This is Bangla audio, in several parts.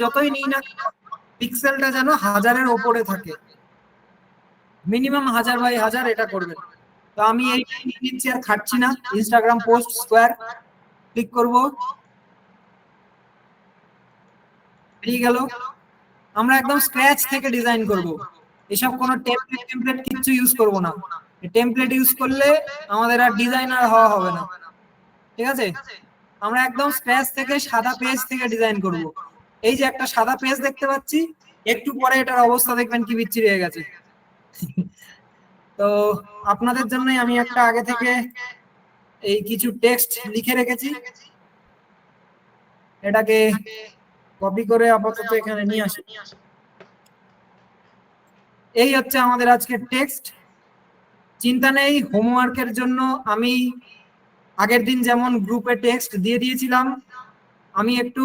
যতই নিই না পিক্সেলটা যেন 1000-এর ওপরে থাকে, মিনিমাম 1000 বাই 1000 এটা করবেন। তো আমি এইটাই নিয়ে নিচ্ছি, আর খাটছি না। ইনস্টাগ্রাম পোস্ট স্কোয়ার ক্লিক করব, বেরিয়ে গেল। আমরা একদম স্ক্র্যাচ থেকে ডিজাইন করব, এসব কোনো টেমপ্লেট কিছু ইউজ করব না। টেমপ্লেট ইউজ করলে আমাদের আর ডিজাইনার হওয়া হবে না, ঠিক আছে? আমরা একদম স্ক্র্যাচ থেকে সাদা পেজ থেকে ডিজাইন করব। এই যে একটা সাদা পেজ দেখতে পাচ্ছি, একটু পরে এটার অবস্থা দেখবেন কি বিচ্ছিরি হয়ে গেছে। তো আপনাদের জন্যই আমি একটা আগে থেকে এই কিছু টেক্সট লিখে রেখেছি, এটাকে কপি করে আপাতত এখানে নিয়ে আসি। এই হচ্ছে আমাদের আজকের টেক্সট। চিন্তা নেই, হোমওয়ার্কের জন্য আমি আগের দিন যেমন গ্রুপে টেক্সট দিয়ে দিয়েছিলাম, আমি একটু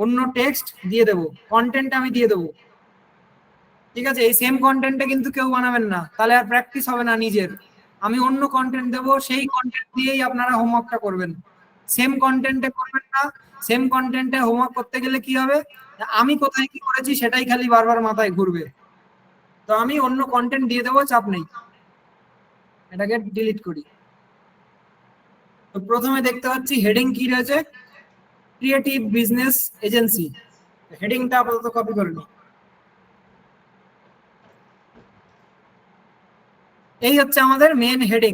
অন্য টেক্সট দিয়ে দেব, কন্টেন্ট আমি দিয়ে দেবো, ঠিক আছে? এই সেম কন্টেন্টে কিন্তু কেউ বানাবেন না, তাহলে আর প্র্যাকটিস হবে না নিজের। আমি অন্য কন্টেন্ট দেবো, সেই কন্টেন্ট দিয়েই আপনারা হোমওয়ার্কটা করবেন। সেম কন্টেন্টে করবেন না। সেম কন্টেন্টে হোমওয়ার্ক করতে গেলে কি হবে, আমি কোথায় কি করেছি সেটাই খালি বারবার মাথায় ঘুরবে। তো আমি অন্য কন্টেন্ট দিয়ে দেবো, চাপ নেই। এটাকে ডিলিট করি। তো প্রথমে দেখতে পাচ্ছি হেডিং কি রয়েছে, ক্রিয়েটিভ বিজনেস এজেন্সি। হেডিংটা আপাতত কপি করে নিই। এই হচ্ছে আমাদের মেন হেডিং।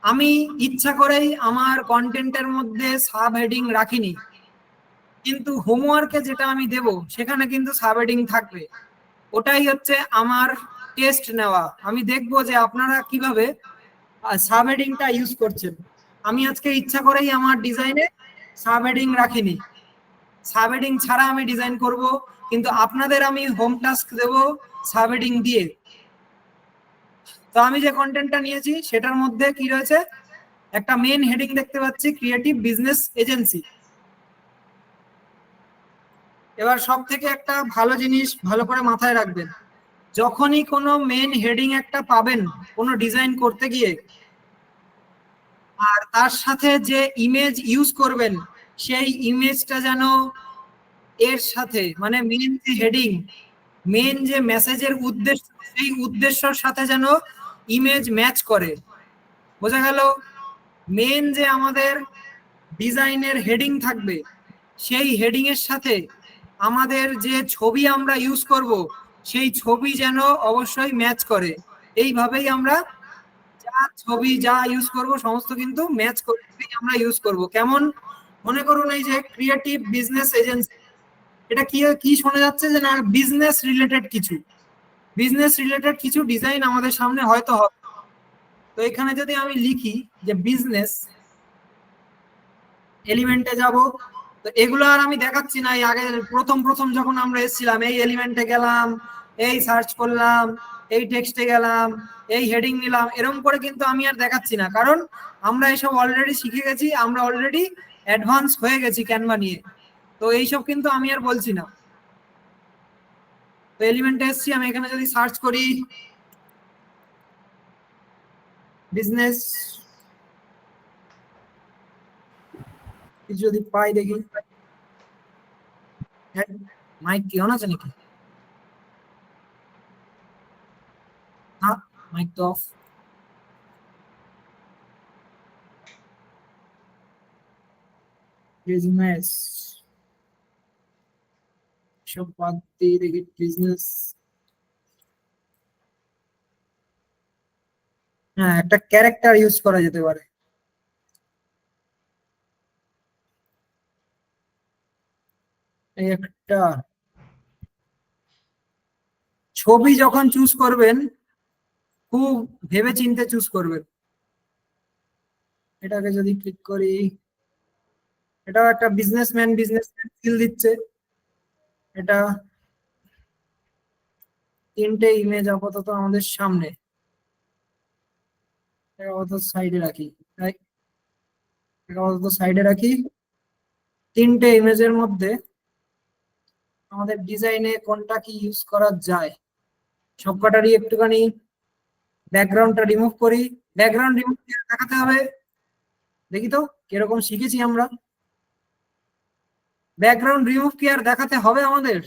আমি ইচ্ছা করেই আমার কন্টেন্টের মধ্যে সাব হেডিং রাখিনি, কিন্তু হোমওয়ার্কে যেটা আমি দেব সেখানে কিন্তু সাব হেডিং থাকবে। ওটাই হচ্ছে আমার টেস্ট নেওয়া। আমি দেখবো যে আপনারা কিভাবে সাব হেডিংটা ইউজ করছেন। আমি আজকে ইচ্ছা করেই আমার ডিজাইনে সাব হেডিং রাখিনি, সাব হেডিং ছাড়া আমি ডিজাইন করব, কিন্তু আপনাদের আমি হোম টাস্ক দেব সাব হেডিং দিয়ে। তো আমি যে কন্টেন্টটা নিয়েছি সেটার মধ্যে কি রয়েছে, একটা মেন হেডিং দেখতে পাচ্ছি, ক্রিয়েটিভ বিজনেস এজেন্সি। এবার সব থেকে একটা ভালো জিনিস ভালো করে মাথায় রাখবেন, যখনই কোনো মেন হেডিং একটা পাবেন কোনো ডিজাইন করতে গিয়ে, আর তার সাথে যে ইমেজ ইউজ করবেন সেই ইমেজটা যেন এর সাথে, মানে মেন যে হেডিং, মেন যে মেসেজের উদ্দেশ্য, সেই উদ্দেশ্যর সাথে যেন ইমেজ ম্যাচ করে। বোঝা গেল? মেন যে আমাদের ডিজাইনের হেডিং থাকবে, সেই হেডিং এর সাথে আমাদের যে ছবি আমরা ইউজ করব সেই ছবি যেন অবশ্যই ম্যাচ করে। এইভাবেই আমরা যা ছবি যা ইউজ করব সমস্ত কিন্তু ম্যাচ করে আমরা ইউজ করব। কেমন? মনে করুন এই যে ক্রিয়েটিভ বিজনেস এজেন্সি, এটা কি কি শোনা যাচ্ছে যে না বিজনেস রিলেটেড কিছু, বিজনেস রিলেটেড কিছু ডিজাইন আমাদের সামনে হয়তো হবে। তো এখানে যদি আমি লিখি যে বিজনেস, এলিমেন্টে যাব, তো এগুলো আর আমি দেখাচ্ছি না। এই আগে প্রথম প্রথম যখন আমরা এসেছিলাম এই এলিমেন্টে গেলাম, এই সার্চ করলাম, এই টেক্সটে গেলাম, এই হেডিং নিলাম, এরকম করে কিন্তু আমি আর দেখাচ্ছি না, কারণ আমরা এসব অলরেডি শিখে গেছি, আমরা অলরেডি অ্যাডভান্স হয়ে গেছি ক্যানভা নিয়ে। তো এইসব কিন্তু আমি আর বলছি না। তো এলিমেন্টে এসেছি, আমি এখানে যদি সার্চ করি বিজনেস, যদি পাই দেখি। মাইক কি অন আছে নাকি? না, মাইক তো অফ। বিজনেস সব বাদ দিয়ে দেখি বিজনেস। হ্যাঁ, একটা ক্যারেক্টার ইউজ করা যেতে পারে। এই একটা ছবি যখন চুজ করবেন খুব ভেবে চিন্তে চুজ করবেন। এটাকে যদি ক্লিক করি, এটাও একটা বিজনেসম্যান স্কিল দিচ্ছে। এটা তিনটে ইমেজ আপাতত আমাদের সামনে, আপাতত সাইডে রাখি। তাই আপাতত সাইডে রাখি। তিনটে ইমেজের মধ্যে আমাদের ডিজাইনে কোনটা কি ইউজ করা যায়, সবকটারই একটুখানি ব্যাকগ্রাউন্ডটা রিমুভ করি। ব্যাকগ্রাউন্ড রিমুভ করে দেখাতে হবে, দেখি তো কিরকম শিখেছি আমরা। ব্যাকগ্রাউন্ড রিমুভ কি আর দেখাতে হবে আমাদের?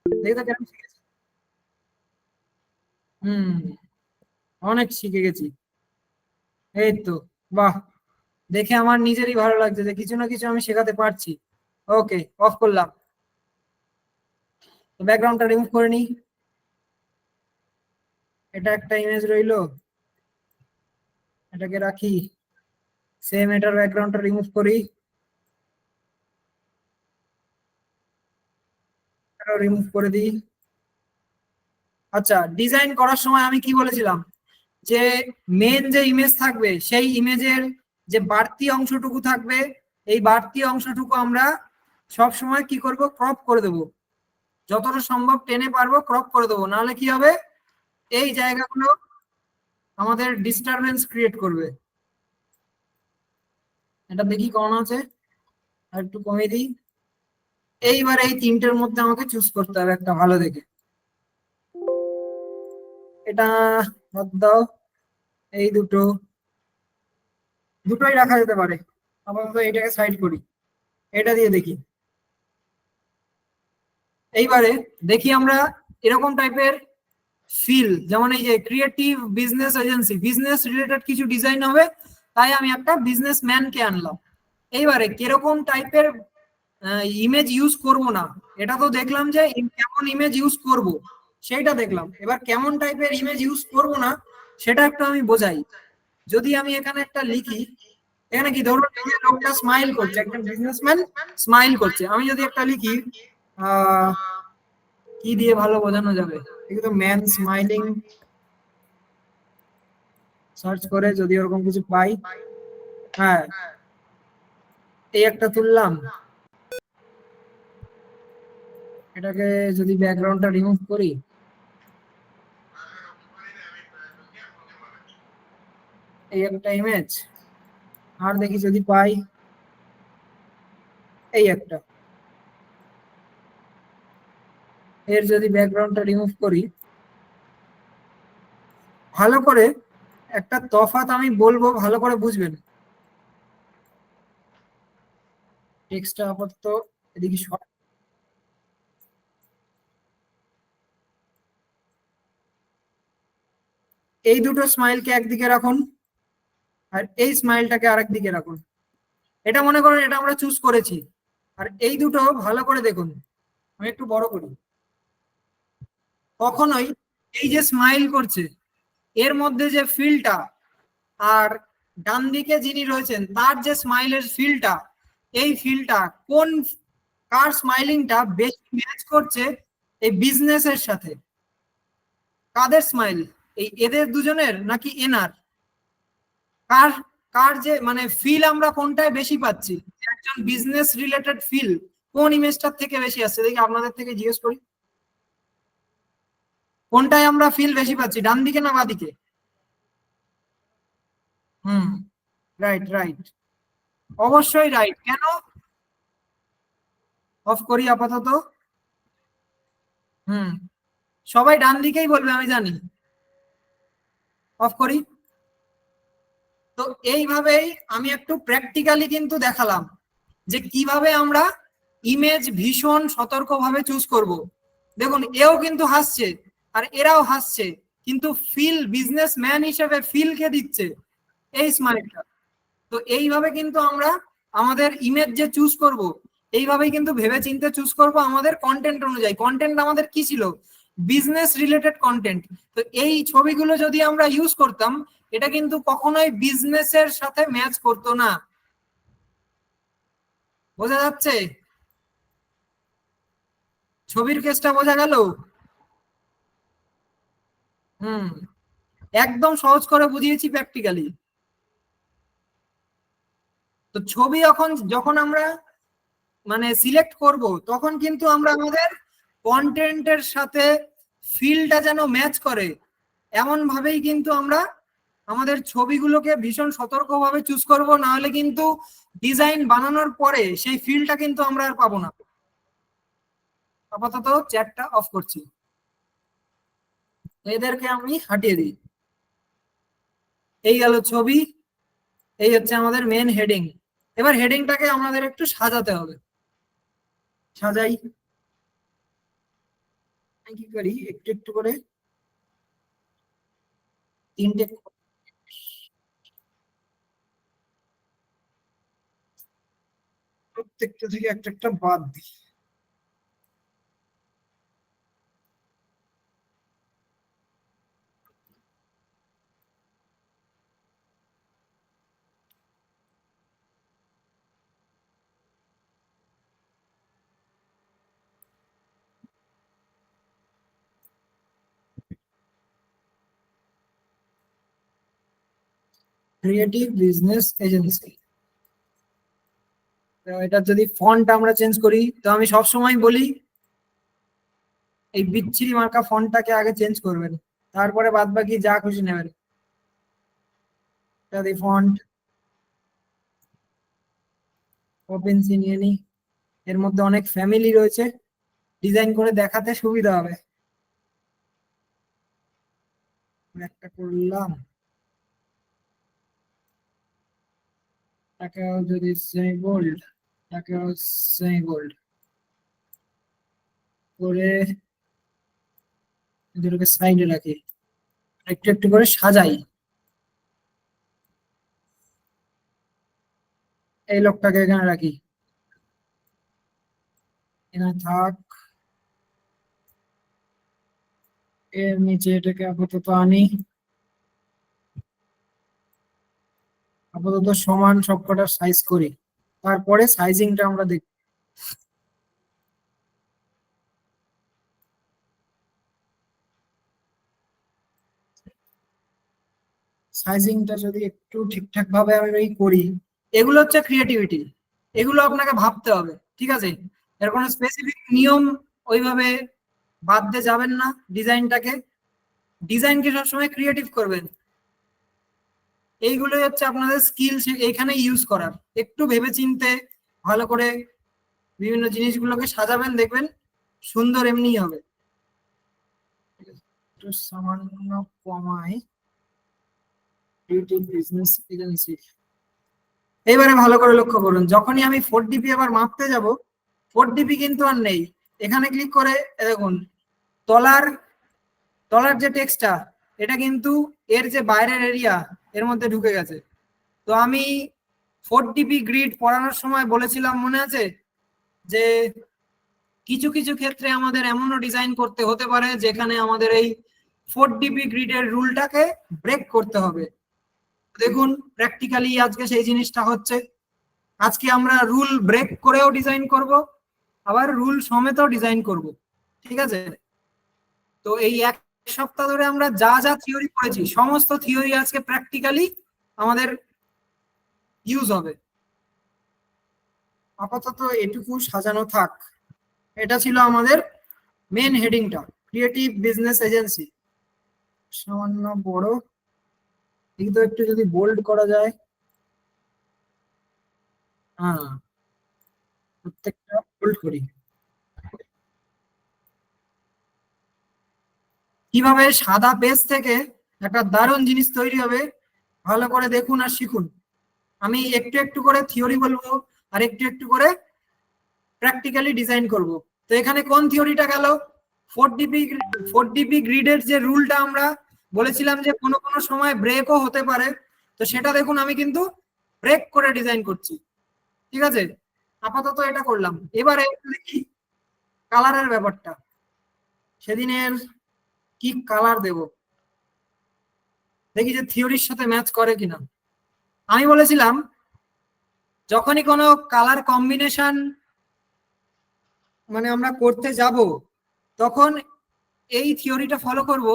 দেখতে কেমন শিখেছি? অনেক শিখে গেছি। এই তো, বাহ, দেখে আমার নিজেরই ভালো লাগছে যে কিছু না কিছু আমি শেখাতে পারছি। ওকে, অফ করলাম। ব্যাকগ্রাউন্ডটা রিমুভ করে নিই। এটা একটা ইমেজ রইলো, এটাকে রাখি। সেম এটার ব্যাকগ্রাউন্ডটা রিমুভ করি, এটাও রিমুভ করে দিই। আচ্ছা, ডিজাইন করার সময় আমি কি বলেছিলাম যে মেন যে ইমেজ থাকবে সেই ইমেজের যে বাড়তি অংশটুকু থাকবে, এই বাড়তি অংশটুকু আমরা সব সময় কি করব, ক্রপ করে দেব। যতটা সম্ভব টেনে পারবো ক্রপ করে দেবো, নাহলে কি হবে, এই জায়গাগুলো আমাদের ডিস্টারবেন্স ক্রিয়েট করবে। এটা দেখি কেমন আছে, আর একটু কমিয়ে দিই। এইবার এই তিনটের মধ্যে আমাকে চুজ করতে হবে একটা ভালো দেখে। এটা বাদ দাও, এই দুটোই রাখা যেতে পারে। আপাতত এটাকে সাইড করি, এটা দিয়ে দেখি। এইবারে দেখি আমরা এরকম টাইপের ফিল, যেমন এই যে creative business agency, business related কিছু ডিজাইন হবে, তাই আমি একটা বিজনেসম্যানকে আনলাম। এইবারে কিরকম টাইপের ইমেজ ইউজ করব না, এটা তো দেখলাম যে কেমন ইমেজ ইউজ করব সেইটা দেখলাম। এবার কেমন টাইপের ইমেজ ইউজ করব না সেটা একটু আমি বোঝাই। যদি আমি এখানে একটা লিখি, এখানে কি ধরুন এই যে লোকটা স্মাইল করছে, একটা বিজনেসম্যান স্মাইল করছে, আমি যদি একটা লিখি কি দিয়ে ভালো বোঝানো যাবে, তো ম্যান স্মাইলিং সার্চ করে যদি ওরকম কিছু পাই, হ্যাঁ, এই একটা তুললাম। এটাকে যদি ব্যাকগ্রাউন্ডটা রিমুভ করি, এই একটা ইমেজ, আর দেখি যদি পাই এই একটা, এর যদি ব্যাকগ্রাউন্ডটা রিমুভ করি, ভালো করে একটা তফাৎ আমি বলবো, ভালো করে বুঝবেন। টেক্সটটা আপাতত এদিকে এই দুটো স্মাইলকে একদিকে রাখুন, আর এই স্মাইলটাকে আরেক দিকে রাখুন। এটা মনে করেন এটা আমরা চুজ করেছি। আর এই দুটো ভালো করে দেখুন, আমি একটু বড় করি। কখনোই এই যে স্মাইল করছে এর মধ্যে যে ফিলটা, আর ডান দিকে যিনি রয়েছেন তার যে স্মাইলের ফিলটা, এই ফিলটা কোন, কার স্মাইলিংটা বেশি ম্যাচ করছে এই বিজনেসের সাথে, কাদের স্মাইল, এই এদের দুজনের নাকি এনার, কার কার যে মানে ফিল আমরা কোনটায় বেশি পাচ্ছি, একজন বিজনেস রিলেটেড ফিল কোন ইমেজটার থেকে বেশি আসছে, দেখি আপনাদের থেকে জিজ্ঞেস করি কোনটায় আমরা ফিল বেশি পাচ্ছি, ডান দিকে না বাঁ দিকে? হুম, রাইট রাইট, অবশ্যই রাইট। কেন? অফ করি আপাতত। হুম, সবাই ডান দিকেই বলবে আমি জানি। অফ করি। তো এইভাবেই আমি একটু প্র্যাকটিক্যালি কিন্তু দেখালাম যে কিভাবে আমরা ইমেজ ভীষণ সতর্কভাবে চুজ করব। দেখুন এও কিন্তু হাসছে আর এরাও হাসছে, কিন্তু ফিল বিজনেসম্যান হিসেবে ফিল কে দিচ্ছে এই স্মাইলটা। তো এইভাবে কিন্তু আমরা আমাদের ইমেজ যে চুজ করব, এইভাবেই কিন্তু ভেবে চিন্তে চুজ করব আমাদের কন্টেন্ট অনুযায়ী। কন্টেন্ট আমাদের কি ছিল, বিজনেস রিলেটেড কন্টেন্ট। তো এই ছবিগুলো যদি আমরা ইউজ করতাম, এটা কিন্তু কখনোই বিজনেসের সাথে ম্যাচ করতো না। বোঝা যাচ্ছে? ছবির কেসটা বোঝা গেল? হুম, একদম সহজ করে বুঝিয়েছি প্র্যাকটিক্যালি। তো ছবি যখন যখন আমরা মানে সিলেক্ট করব, তখন কিন্তু আমরা আমাদের কন্টেন্টের সাথে ফিলটা যেন ম্যাচ করে এমন ভাবেই কিন্তু আমরা আমাদের ছবিগুলোকে ভীষণ সতর্কভাবে চুজ করব, না হলে কিন্তু ডিজাইন বানানোর পরে সেই ফিলটা কিন্তু আমরা আর পাবো না। আপাতত চ্যাটটা অফ করছি, এদেরকে আমি হাঁটিয়ে দিই। এই গেল ছবি, এই হচ্ছে আমাদের মেন হেডিং। এবার হেডিংটাকে আমাদের একটু সাজাতে হবে। সাজাই। আমি কি করি, একটু একটু করে 3টে প্রত্যেকটা থেকে একটা একটা বাদ দিই। ক্রিয়েটিভ বিজনেস এজেন্সি, এটা যদি ফন্ট আমরা চেঞ্জ করি, তো আমি সব সময় বলি এই বিচ্ছিরি মার্কা ফন্টটাকে আগে চেঞ্জ করবেন, তারপরে বাদ বাকি যা খুশি নেবেন। যদি ফন্ট ওপেন সি নিয়ে নিই, এর মধ্যে অনেক ফ্যামিলি রয়েছে, ডিজাইন করে দেখাতে সুবিধা হবে। একটা করলাম, তাকেও যদি সেমি বোল্ড, তাকেও সেমি বোল্ড করে দুটোকে সাইডে রাখি, একটু একটু করে সাজাই। এই লোকটাকে এখানে রাখি, এখানে থাক। এর নিচে এটাকে আপাতত আনি, আপাতত সমান সবকটার সাইজ করি, তারপরে সাইজিংটা আমরা দেখি। সাইজিংটা যদি একটু ঠিকঠাক ভাবে আমি করি, এগুলো হচ্ছে ক্রিয়েটিভিটি, এগুলো আপনাকে ভাবতে হবে, ঠিক আছে? এর কোনো স্পেসিফিক নিয়ম ওইভাবে বাদ দিয়ে যাবেন না। ডিজাইনকে সবসময় ক্রিয়েটিভ করবেন, এইগুলোই হচ্ছে আপনাদের স্কিল এইখানে ইউজ করার। একটু ভেবেচিন্তে ভালো করে বিভিন্ন জিনিসগুলোকে সাজাবেন, দেখবেন সুন্দর এমনিই হবে। একটু সামান্য কমাই, ক্রিয়েটিভ বিজনেস এজেন্সি। এবারে ভালো করে লক্ষ্য করুন, যখনই আমি 4DP আবার মাপতে যাব, 4DP কিন্তু আর নেই। এখানে ক্লিক করে দেখুন তলার তলার যে টেক্সটটা, এটা কিন্তু এর যে বাইরের এরিয়া এর মধ্যে ঢুকে গেছে। তো আমি 4DP গ্রিড পড়ানোর সময় বলেছিলাম, মনে আছে, যে কিছু কিছু ক্ষেত্রে আমাদের এমনও ডিজাইন করতে হতে পারে যেখানে আমাদের এই 4DP গ্রিডের রুলটাকে ব্রেক করতে হবে। দেখুন প্র্যাকটিক্যালি আজকে সেই জিনিসটা হচ্ছে। আজকে আমরা রুল ব্রেক করেও ডিজাইন করব, আবার রুল সমেতও ডিজাইন করব, ঠিক আছে? তো এই এক সপ্তাহ ধরে আমরা যা যা থিওরি পড়েছি, সমস্ত থিওরি আজকে প্র্যাকটিক্যালি আমাদের ইউজ হবে। আপাতত এটুকু সাজানো থাক। এটা ছিল আমাদের মেন হেডিংটা, ক্রিয়েটিভ বিজনেস এজেন্সি। সামান্য বড়, কিন্তু একটু যদি বোল্ড করা যায়। হ্যাঁ, প্রত্যেকটা বোল্ড করি। কিভাবে সাদা পেজ থেকে একটা দারুণ জিনিস তৈরি হবে, ভালো করে দেখুন আর শিখুন। আমি একটু একটু করে থিওরি বলবো আর একটু একটু করে প্র্যাকটিক্যালি ডিজাইন করব। তো এখানে কোন থিওরিটা গেল? 4DP গ্রিডের যে রুলটা আমরা বলেছিলাম যে কোনো কোনো সময় ব্রেকও হতে পারে, তো সেটা দেখুন আমি কিন্তু ব্রেক করে ডিজাইন করছি, ঠিক আছে? আপাতত এটা করলাম। এবারে দেখি কালারের ব্যাপারটা, সেদিনের কি কালার দেব, দেখি যে থিওরির সাথে ম্যাচ করে কিনা। আমি বলেছিলাম যখনই কোনো কালার কম্বিনেশন মানে আমরা করতে যাব, তখন এই থিওরিটা ফলো করব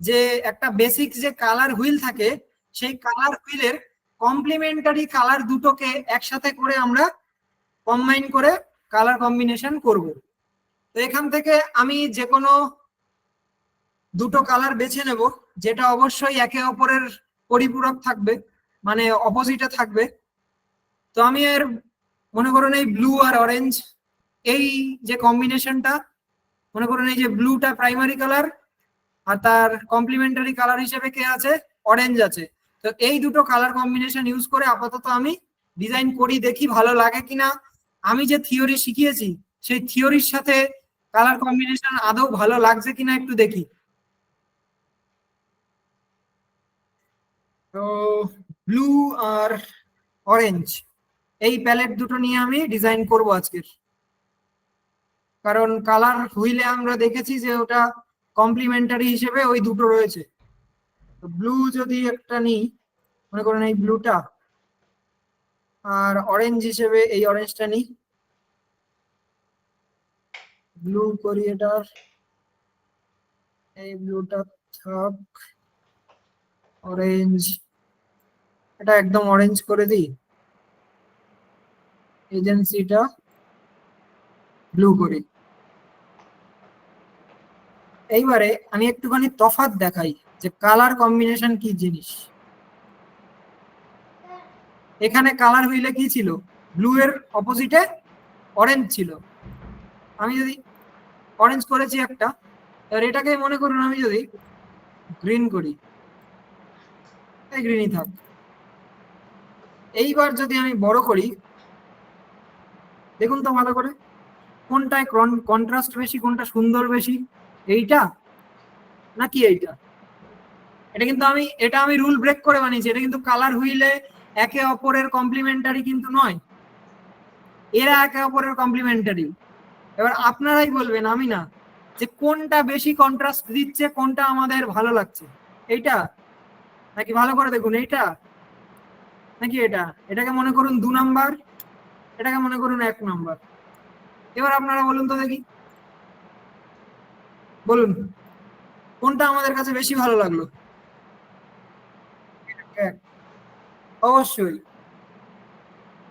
যে একটা বেসিক যে কালার হুইল থাকে, সেই কালার হুইলের কমপ্লিমেন্টারি কালার দুটোকে একসাথে করে আমরা কম্বাইন করে কালার কম্বিনেশন করব। তো এখান থেকে আমি যে কোনো দুটো কালার বেছে নেব, যেটা অবশ্যই একে অপরের পরিপূরক থাকবে, মানে অপোজিটে থাকবে। তো আমি এর মনে করুন এই ব্লু আর অরেঞ্জ, এই যে কম্বিনেশনটা, মনে করুন এই যে ব্লুটা প্রাইমারি কালার আর তার কমপ্লিমেন্টারি কালার হিসেবে কে আছে, অরেঞ্জ আছে। তো এই দুটো কালার কম্বিনেশন ইউজ করে আপাতত আমি ডিজাইন করি, দেখি ভালো লাগে কিনা। আমি যে থিওরি শিখিয়েছি সেই থিওরির সাথে কালার কম্বিনেশন আদৌ ভালো লাগছে কিনা একটু দেখি। তো ব্লু আর অরেঞ্জ এই প্যালেট দুটো নিয়ে আমি ডিজাইন করব আজকের, কারণ কালার হুইলে আমরা দেখেছি যে ওটা কমপ্লিমেন্টারি হিসেবে ওই দুটো রয়েছে। তো ব্লু যদি একটা নিই, মনে করেন এই ব্লুটা, আর অরেঞ্জ হিসেবে এই অরেঞ্জটা নিই, ব্লু করি এটার, এই ব্লুটা থাক, অরেঞ্জ, এটা একদম অরেঞ্জ করে দিই, এজেন্সিটা ব্লু করি। এইবারে আমি একটুখানি তফাৎ দেখাই যে কালার কম্বিনেশন কি জিনিস। এখানে কালার হুইলে কি ছিল, ব্লু এর অপোজিটে অরেঞ্জ ছিল। আমি যদি অরেঞ্জ করেছি একটা, এবার এটাকে মনে করুন আমি যদি গ্রিন করি, এই গ্রিনই থাক। এইবার যদি আমি বড় করি, দেখুন তো ভালো করে কোনটায় কন্ট্রাস্ট বেশি, কোনটা সুন্দর বেশি, এইটা নাকি এইটা? এটা আমি রুল ব্রেক করে বানিয়েছি, এটা কিন্তু কালার হুইলে একে অপরের কমপ্লিমেন্টারি কিন্তু নয়, এরা একে অপরের কমপ্লিমেন্টারি। এবার আপনারাই বলবেন, আমি না, যে কোনটা বেশি কন্ট্রাস্ট দিচ্ছে, কোনটা আমাদের ভালো লাগছে, এইটা নাকি, ভালো করে দেখুন, এইটা নাকি এটা? এটাকে মনে করুন 2 নাম্বার, এটাকে মনে করুন 1 নাম্বার। এবার আপনারা বলুন তো দেখি, বলুন কোনটা আমাদের কাছে বেশি ভালো লাগলো? অবশ্যই,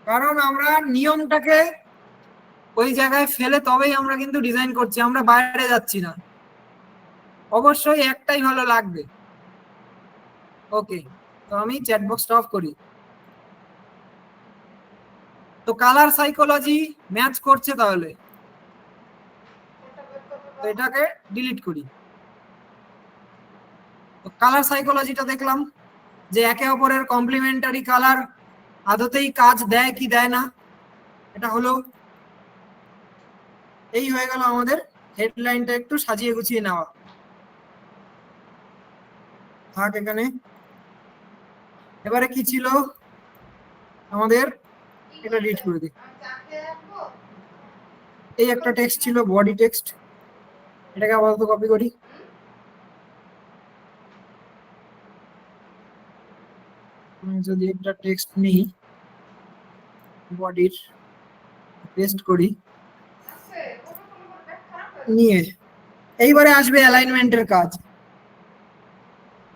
কারণ আমরা নিয়মটাকে ওই জায়গায় ফেলে তবেই আমরা কিন্তু ডিজাইন করছি, আমরা বাইরে যাচ্ছি না। অবশ্যই একটাই ভালো লাগবে। ওকে, তো আমি চ্যাট বক্সটা অফ করি। তো কালার সাইকোলজি ম্যাচ করছে, তাহলে তো এটাকে ডিলিট করি। তো কালার সাইকোলজিটা দেখলাম যে একে অপরের কমপ্লিমেন্টারি কালার আদতেই কাজ দেয় কি দেয় না, এটা হলো। এই হয়ে গেল আমাদের হেডলাইনটা একটু সাজিয়ে গুছিয়ে নেওয়া। থাক এখানে। এবারে কি ছিল আমাদের, এটা ডিলিট করে দিই। এই একটা টেক্সট ছিল, বডি টেক্সট, এটাকে আপাতত কপি করি। যদি একটা টেক্সট নিই, বডির পেস্ট করি, নিয়ে এইবারে আসবে অ্যালাইনমেন্টের কাজ।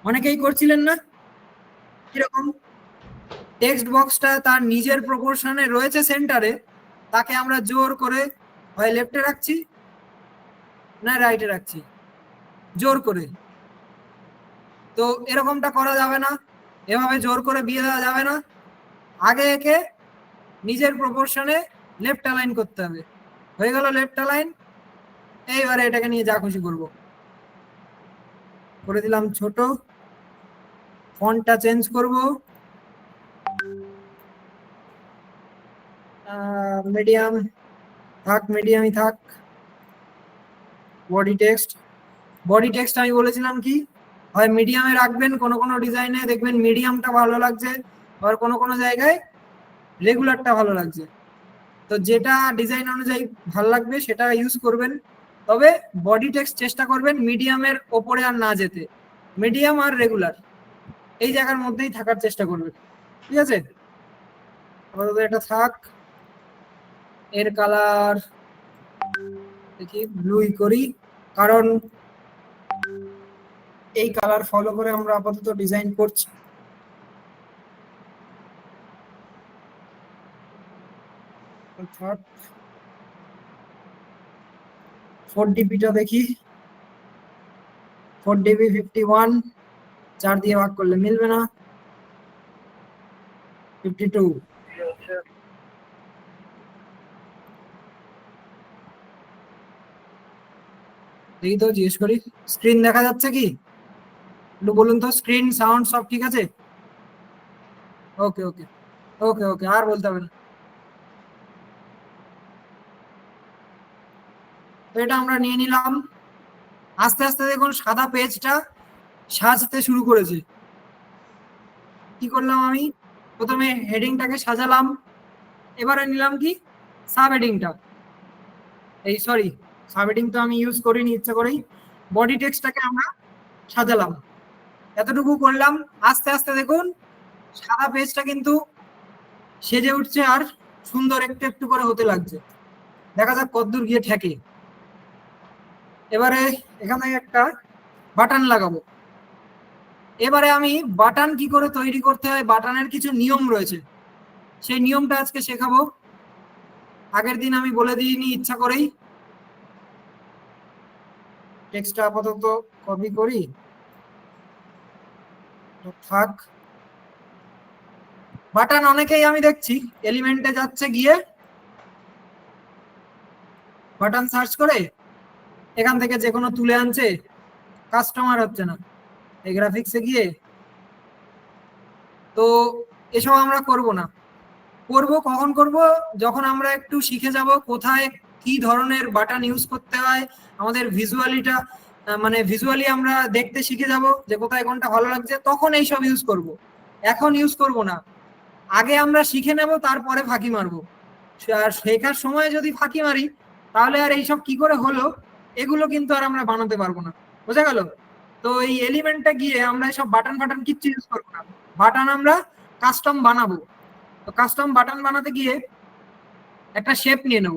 অনেকেই করছিলেন না, কিরকম? টেক্সট বক্সটা তার নিজের প্রপোর্শনে রয়েছে সেন্টারে, তাকে আমরা জোর করে হয় লেফটে রাখছি না রাইটে রাখছি, জোর করে। তো এরকমটা করা যাবে না, এভাবে জোর করে বিয়ে দেওয়া যাবে না, আগে একে নিজের প্রপোর্শনে লেফট অ্যালাইন করতে হবে। হয়ে গেল লেফট অ্যালাইন। এইবারে এটাকে নিয়ে যা খুশি করব, করে দিলাম ছোট, ফন্টটা চেঞ্জ করব, মিডিয়াম থাক, মিডিয়ামই থাক। বডি টেক্সট আমি বলেছিলাম কি, হয় মিডিয়ামে রাখবেন, কোনো কোনো ডিজাইনে দেখবেন মিডিয়ামটা ভালো লাগছে, আর কোনো কোনো জায়গায় রেগুলারটা ভালো লাগছে। তো যেটা ডিজাইন অনুযায়ী ভালো লাগবে সেটা ইউজ করবেন। তবে বডি টেক্সট চেষ্টা করবেন মিডিয়ামের ওপরে আর না যেতে, মিডিয়াম আর রেগুলার এই জায়গার মধ্যেই থাকার চেষ্টা করবেন, ঠিক আছে? আপাতত এটা থাক। এর কালার দেখি ব্লুই করি, কারণ এই কালার ফলো করে আমরা আপাতত ডিজাইন করছি। থাক, 4dp-টা দেখি, 4dp 51, 4 দিয়ে ভাগ করলে মিলবে না, 52। দেখি তো, জিজ্ঞেস করি, স্ক্রিন দেখা যাচ্ছে কি একটু বলুন তো, স্ক্রিন সাউন্ড সব ঠিক আছে? ওকে ওকে ওকে ওকে, আর বলতে হবে না। তো এটা আমরা নিয়ে নিলাম। আস্তে আস্তে দেখুন সাদা পেজটা সাজতে শুরু করেছে। কি করলাম আমি, প্রথমে হেডিংটাকে সাজালাম, এবারে নিলাম কি সাব হেডিংটা, এই সরি সাব হেডিং তো আমি ইউজ করিনি ইচ্ছা করেই, বডি টেক্সটটাকে আমরা সাজালাম, এতটুকু করলাম। আস্তে আস্তে দেখুন সাদা পেজটা কিন্তু সেজে উঠছে আর সুন্দর একটু একটু করে হতে লাগছে। দেখা যাক কতদূর গিয়ে ঠেকে। এবারে এখানে একটা বাটন লাগাবো। এবারে আমি বাটন কি করে তৈরি করতে হয়, বাটনের কিছু নিয়ম রয়েছে, সেই নিয়মটা আজকে শেখাবো। আগের দিন আমি বলে দিইনি ইচ্ছা করেই। টেক্সটটা আপাতত কপি করি, থাক। বাটন অনেকেই আমি দেখছি এলিমেন্টে যাচ্ছে, গিয়ে বাটন সার্চ করে এখান থেকে যে কোনো তুলে আনছে, কাস্টমার হচ্ছে না এই গ্রাফিক্সে গিয়ে। তো এসব আমরা করব না। করব কখন করব, যখন আমরা একটু শিখে যাব কোথায় কি ধরনের বাটন ইউজ করতে হয়, আমাদের ভিজুয়ালিটা মানে ভিজুয়ালি আমরা দেখতে শিখে যাব যে কোথায় কোনটা ভালো লাগছে, তখন এইসব ইউজ করব। এখন ইউজ করব না, আগে আমরা শিখে নেব তারপরে ফাঁকি মারবো। আর শেখার সময় যদি ফাঁকি মারি তাহলে আর এইসব কি করে হলো এগুলো কিন্তু আর আমরা বানাতে পারবো না। বোঝা গেল? তো এই এলিমেন্টটা গিয়ে আমরা এইসব বাটন ফাটন কিচ্ছু ইউজ করবো না, বাটন আমরা কাস্টম বানাবো। তো কাস্টম বাটন বানাতে গিয়ে একটা শেপ নিয়ে নেব,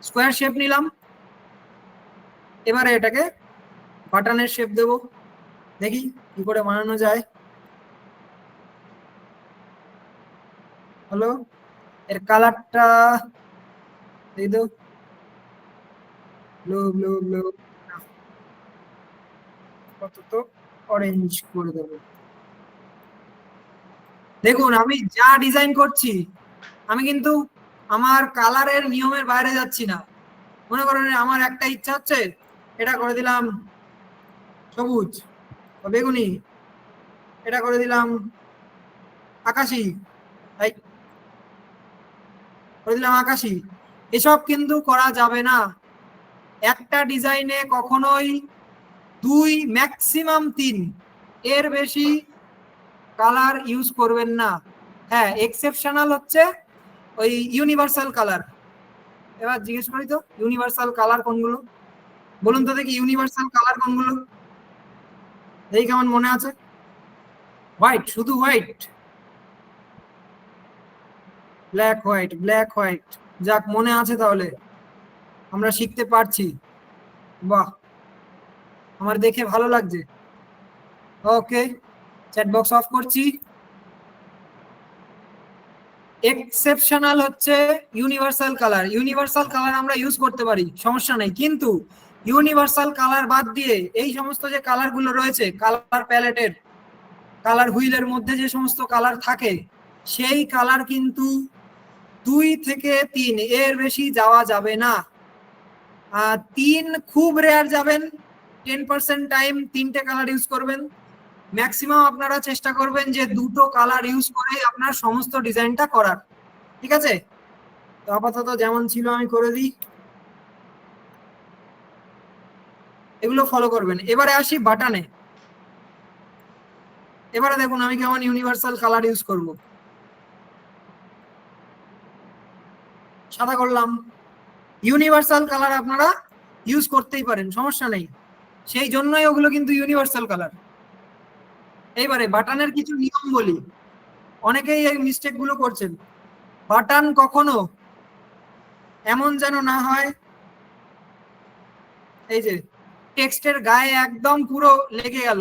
স্কোয়ার শেপ নিলাম। এবারে এটাকে বাটনের শেপ দেব, দেখি কি করে বানানো যায়। হলো, এর কালারটা এই দাও, ব্লু ব্লু ব্লু, কত তো অরেঞ্জ করে দেবো। দেখুন আমি যা ডিজাইন করছি আমি কিন্তু আমার কালারের নিয়মের বাইরে যাচ্ছি না। মনে করেন আমার একটা ইচ্ছা হচ্ছে, এটা করে দিলাম সবুজ বা বেগুনি, এটা করে দিলাম আকাশি, তাই করে দিলাম আকাশি। এসব কিন্তু করা যাবে না। একটা ডিজাইনে কখনোই 2 ম্যাক্সিমাম 3 এর বেশি কালার ইউজ করবেন না। হ্যাঁ, এক্সেপশনাল হচ্ছে ওই ইউনিভার্সাল কালার। এবার জিজ্ঞেস করি তো ইউনিভার্সাল কালার কোনগুলো, বলুন তো দেখি ইউনিভার্সাল কালার কোনগুলো, এই কেমন মনে আছে? হোয়াইট, শুধু white, black white, black white. যাক, মনে আছে তাহলে, আমরা শিখতে পারছি। বাহ, আমার দেখে ভালো লাগছে। ওকে, চ্যাট বক্স অফ করছি। এক্সেপশনাল হচ্ছে ইউনিভার্সাল কালার। ইউনিভার্সাল কালার আমরা ইউজ করতে পারি, সমস্যা নেই, কিন্তু ইউনিভার্সাল কালার বাদ দিয়ে এই সমস্ত যে কালার গুলো রয়েছে, কালার প্যালেটের, কালার হুইলের মধ্যে যে সমস্ত কালার থাকে, সেই কালার কিন্তু 2 থেকে 3 এর বেশি যাওয়া যাবে না। 3 খুব রেয়ার যাবেন, 10% টাইম 3টে কালার ইউজ করবেন। ম্যাক্সিমাম আপনারা চেষ্টা করবেন যে 2টো কালার ইউজ করে আপনার সমস্ত ডিজাইনটা করার। ঠিক আছে? তো আপাতত যেমন ছিল আমি করে দিই, এগুলো ফলো করবেন। এবারে আসি বাটনে। এবারে দেখুন আমি কেমন ইউনিভার্সাল কালার ইউজ করব। সাদা করলাম। ইউনিভার্সাল কালার আপনারা ইউজ করতেই পারেন, সমস্যা নেই, সেই জন্যই ওগুলো কিন্তু ইউনিভার্সাল কালার। এইবারে বাটনের কিছু নিয়ম বলি, অনেকেই এই মিস্টেক গুলো করছেন। বাটন কখনো এমন যেন না হয় এই যে টেক্সটের গায়ে একদম পুরো লেগে গেল,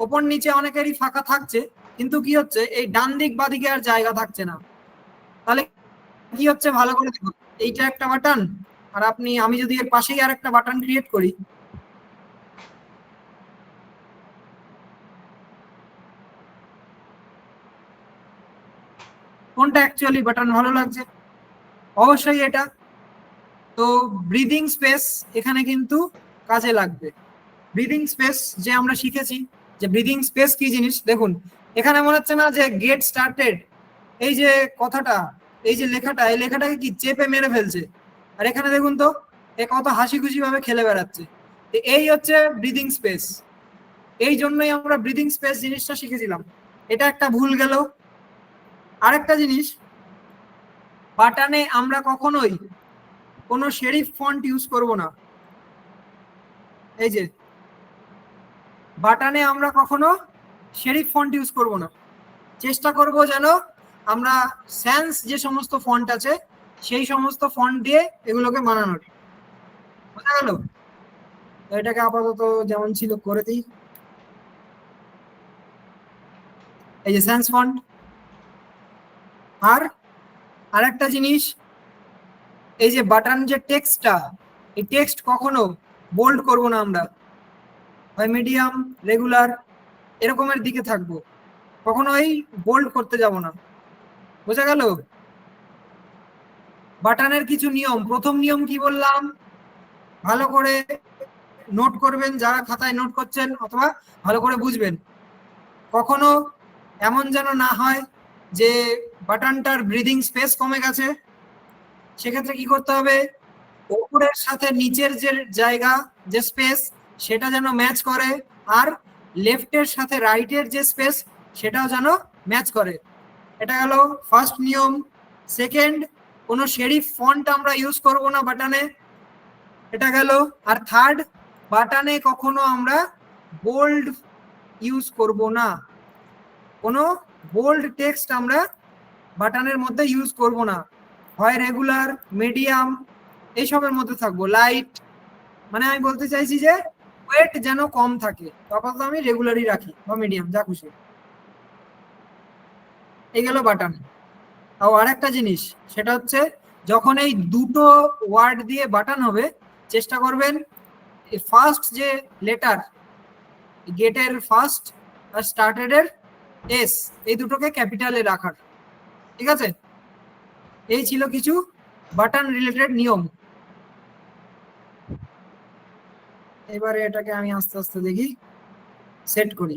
ওপর নিচে অনেকেরই ফাঁকা থাকছে, কিন্তু কি হচ্ছে এই ডান দিক বাদিকে আর জায়গা থাকছে না। তাহলে কি হচ্ছে ভালো করে দেখুন, এইটা একটা বাটন, আর আমি যদি এর পাশেই আর একটা বাটন ক্রিয়েট করি, কোনটা অ্যাকচুয়ালি বাটন ভালো লাগছে? অবশ্যই এটা। তো ব্রিদিং স্পেস এখানে কিন্তু কাজে লাগবে। ব্রিদিং স্পেস যে আমরা শিখেছি যে ব্রিদিং স্পেস কি জিনিস, দেখুন এখানে মনে হচ্ছে না যে গেট স্টার্টেড, এই যে কথাটা, এই যে লেখাটা, এই লেখাটাকে কি চেপে মেরে ফেলছে। আর এখানে দেখুন তো এ কত হাসি খুশি ভাবে খেলে বেড়াচ্ছে। এই হচ্ছে ব্রিদিং স্পেস। এই জন্যই আমরা ব্রিদিং স্পেস জিনিসটা শিখেছিলাম। এটা একটা ভুল গেল। আরেকটা জিনিস, বাটনে আমরা কখনোই কোনো শেরিফ ফন্ট ইউজ করব না। এই যে বাটনে আমরা কখনো শেরিফ ফন্ট ইউজ করব না, চেষ্টা করব যেন আমরা স্যান্স যে সমস্ত ফন্ট আছে সেই সমস্ত ফন্ট দিয়ে এগুলোকে বানানোর। বোঝা গেল? এটাকে আপাতত যেমন ছিল করে দিই। এই যে স্যান্স ফন্ট। আর আরেকটা জিনিস, এই যে বাটন যে টেক্সটটা, এই টেক্সট কখনো বোল্ড করব না আমরা, হয় মিডিয়াম, রেগুলার এরকমের দিকে থাকবো, কখনোই বোল্ড করতে যাব না। বোঝা গেল? বাটনের কিছু নিয়ম। প্রথম নিয়ম কি বললাম, ভালো করে নোট করবেন যারা খাতায় নোট করছেন, অথবা ভালো করে বুঝবেন। কখনো এমন যেন না হয় যে বাটনটার ব্রিদিং স্পেস কমে গেছে। সেক্ষেত্রে কি করতে হবে, উপরের সাথে নিচের যে জায়গা, যে স্পেস, সেটা যেন ম্যাচ করে, আর লেফটের সাথে রাইটের যে স্পেস সেটাও যেন ম্যাচ করে। এটা গেল ফার্স্ট নিয়ম। সেকেন্ড, কোনো শেরিফ ফন্ট আমরা ইউজ করব না বাটনে, এটা গেল। আর থার্ড, বাটনে কখনো আমরা বোল্ড ইউজ করব না, কোনো বোল্ড টেক্সট আমরা বাটনের মধ্যে ইউজ করব না, হয় রেগুলার, মিডিয়াম এইসবের মধ্যে থাকবো, লাইট। মানে আমি বলতে চাইছি যে ওয়েট যেন কম থাকে, তখন তো আমি রেগুলারই রাখি বা মিডিয়াম, যা খুশি। এই গেল বাটন। আর একটা জিনিস, সেটা হচ্ছে যখন এই দুটো ওয়ার্ড দিয়ে বাটন হবে, চেষ্টা করবেন ফার্স্ট যে লেটার, গেটের ফার্স্ট আর স্টার্টেড এর এস, এই দুটোকে ক্যাপিটালে রাখার। ঠিক আছে? এই ছিল কিছু বাটন রিলেটেড নিয়ম। এবারে এটাকে আমি আস্তে আস্তে দেখি, সেট করি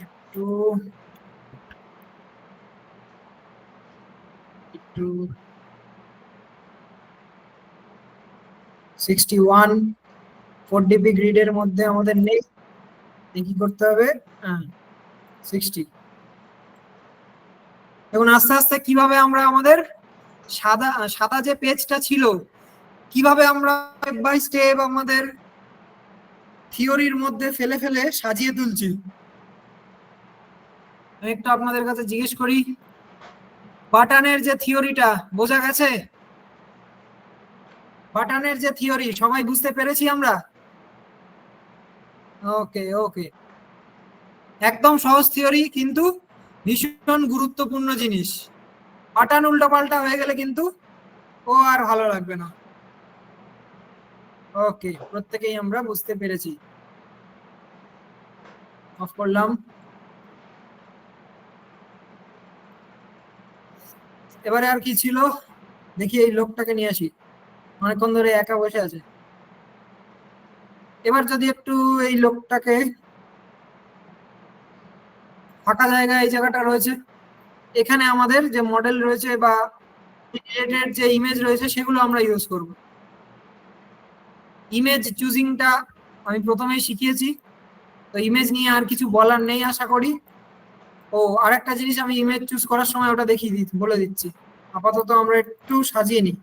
একটু একটু 61 4dp গ্রিডের মধ্যে আমাদের নেই, কি করতে হবে, 60। এখন আস্তে আস্তে কিভাবে আমরা আমাদের সাদা সাদা যে পেজটা ছিল, কিভাবে আমরা স্টেপ বাই স্টেপ আমাদের থিওরির মধ্যে ফেলে ফেলে সাজিয়ে তুলছি। আমি একটু আপনাদের কাছে জিজ্ঞেস করি, বাটনের যে থিওরিটা বোঝা গেছে? বাটনের যে থিওরি সবাই বুঝতে পেরেছি আমরা? ওকে ওকে, একদম সহজ থিওরি, কিন্তু ভীষণ গুরুত্বপূর্ণ জিনিস। বাটন উল্টো পাল্টা হয়ে গেলে কিন্তু ও আর ভালো লাগবে না। ওকে, প্রত্যেকেই আমরা বুঝতে পেরেছি। অফ করলাম। এবারে আর কি ছিল দেখি, এই লোকটাকে নিয়ে আসি, অনেকক্ষণ ধরে একা বসে আছে। এবার যদি একটু এই লোকটাকে, ফাঁকা জায়গা এই জায়গাটা রয়েছে, এখানে আমাদের যে মডেল রয়েছে বা রিলেটেড যে ইমেজ রয়েছে সেগুলো আমরা ইউজ করব। ইমেজ চুজিংটা আমি প্রথমেই শিখিয়েছি, তো ইমেজ নিয়ে আর কিছু বলার নেই আশা করি। ও আরেকটা জিনিস, আমি ইমেজ চুজ করার সময় ওটা দেখিয়ে বলে দিচ্ছি। আপাতত আমরা একটু সাজিয়ে নিই।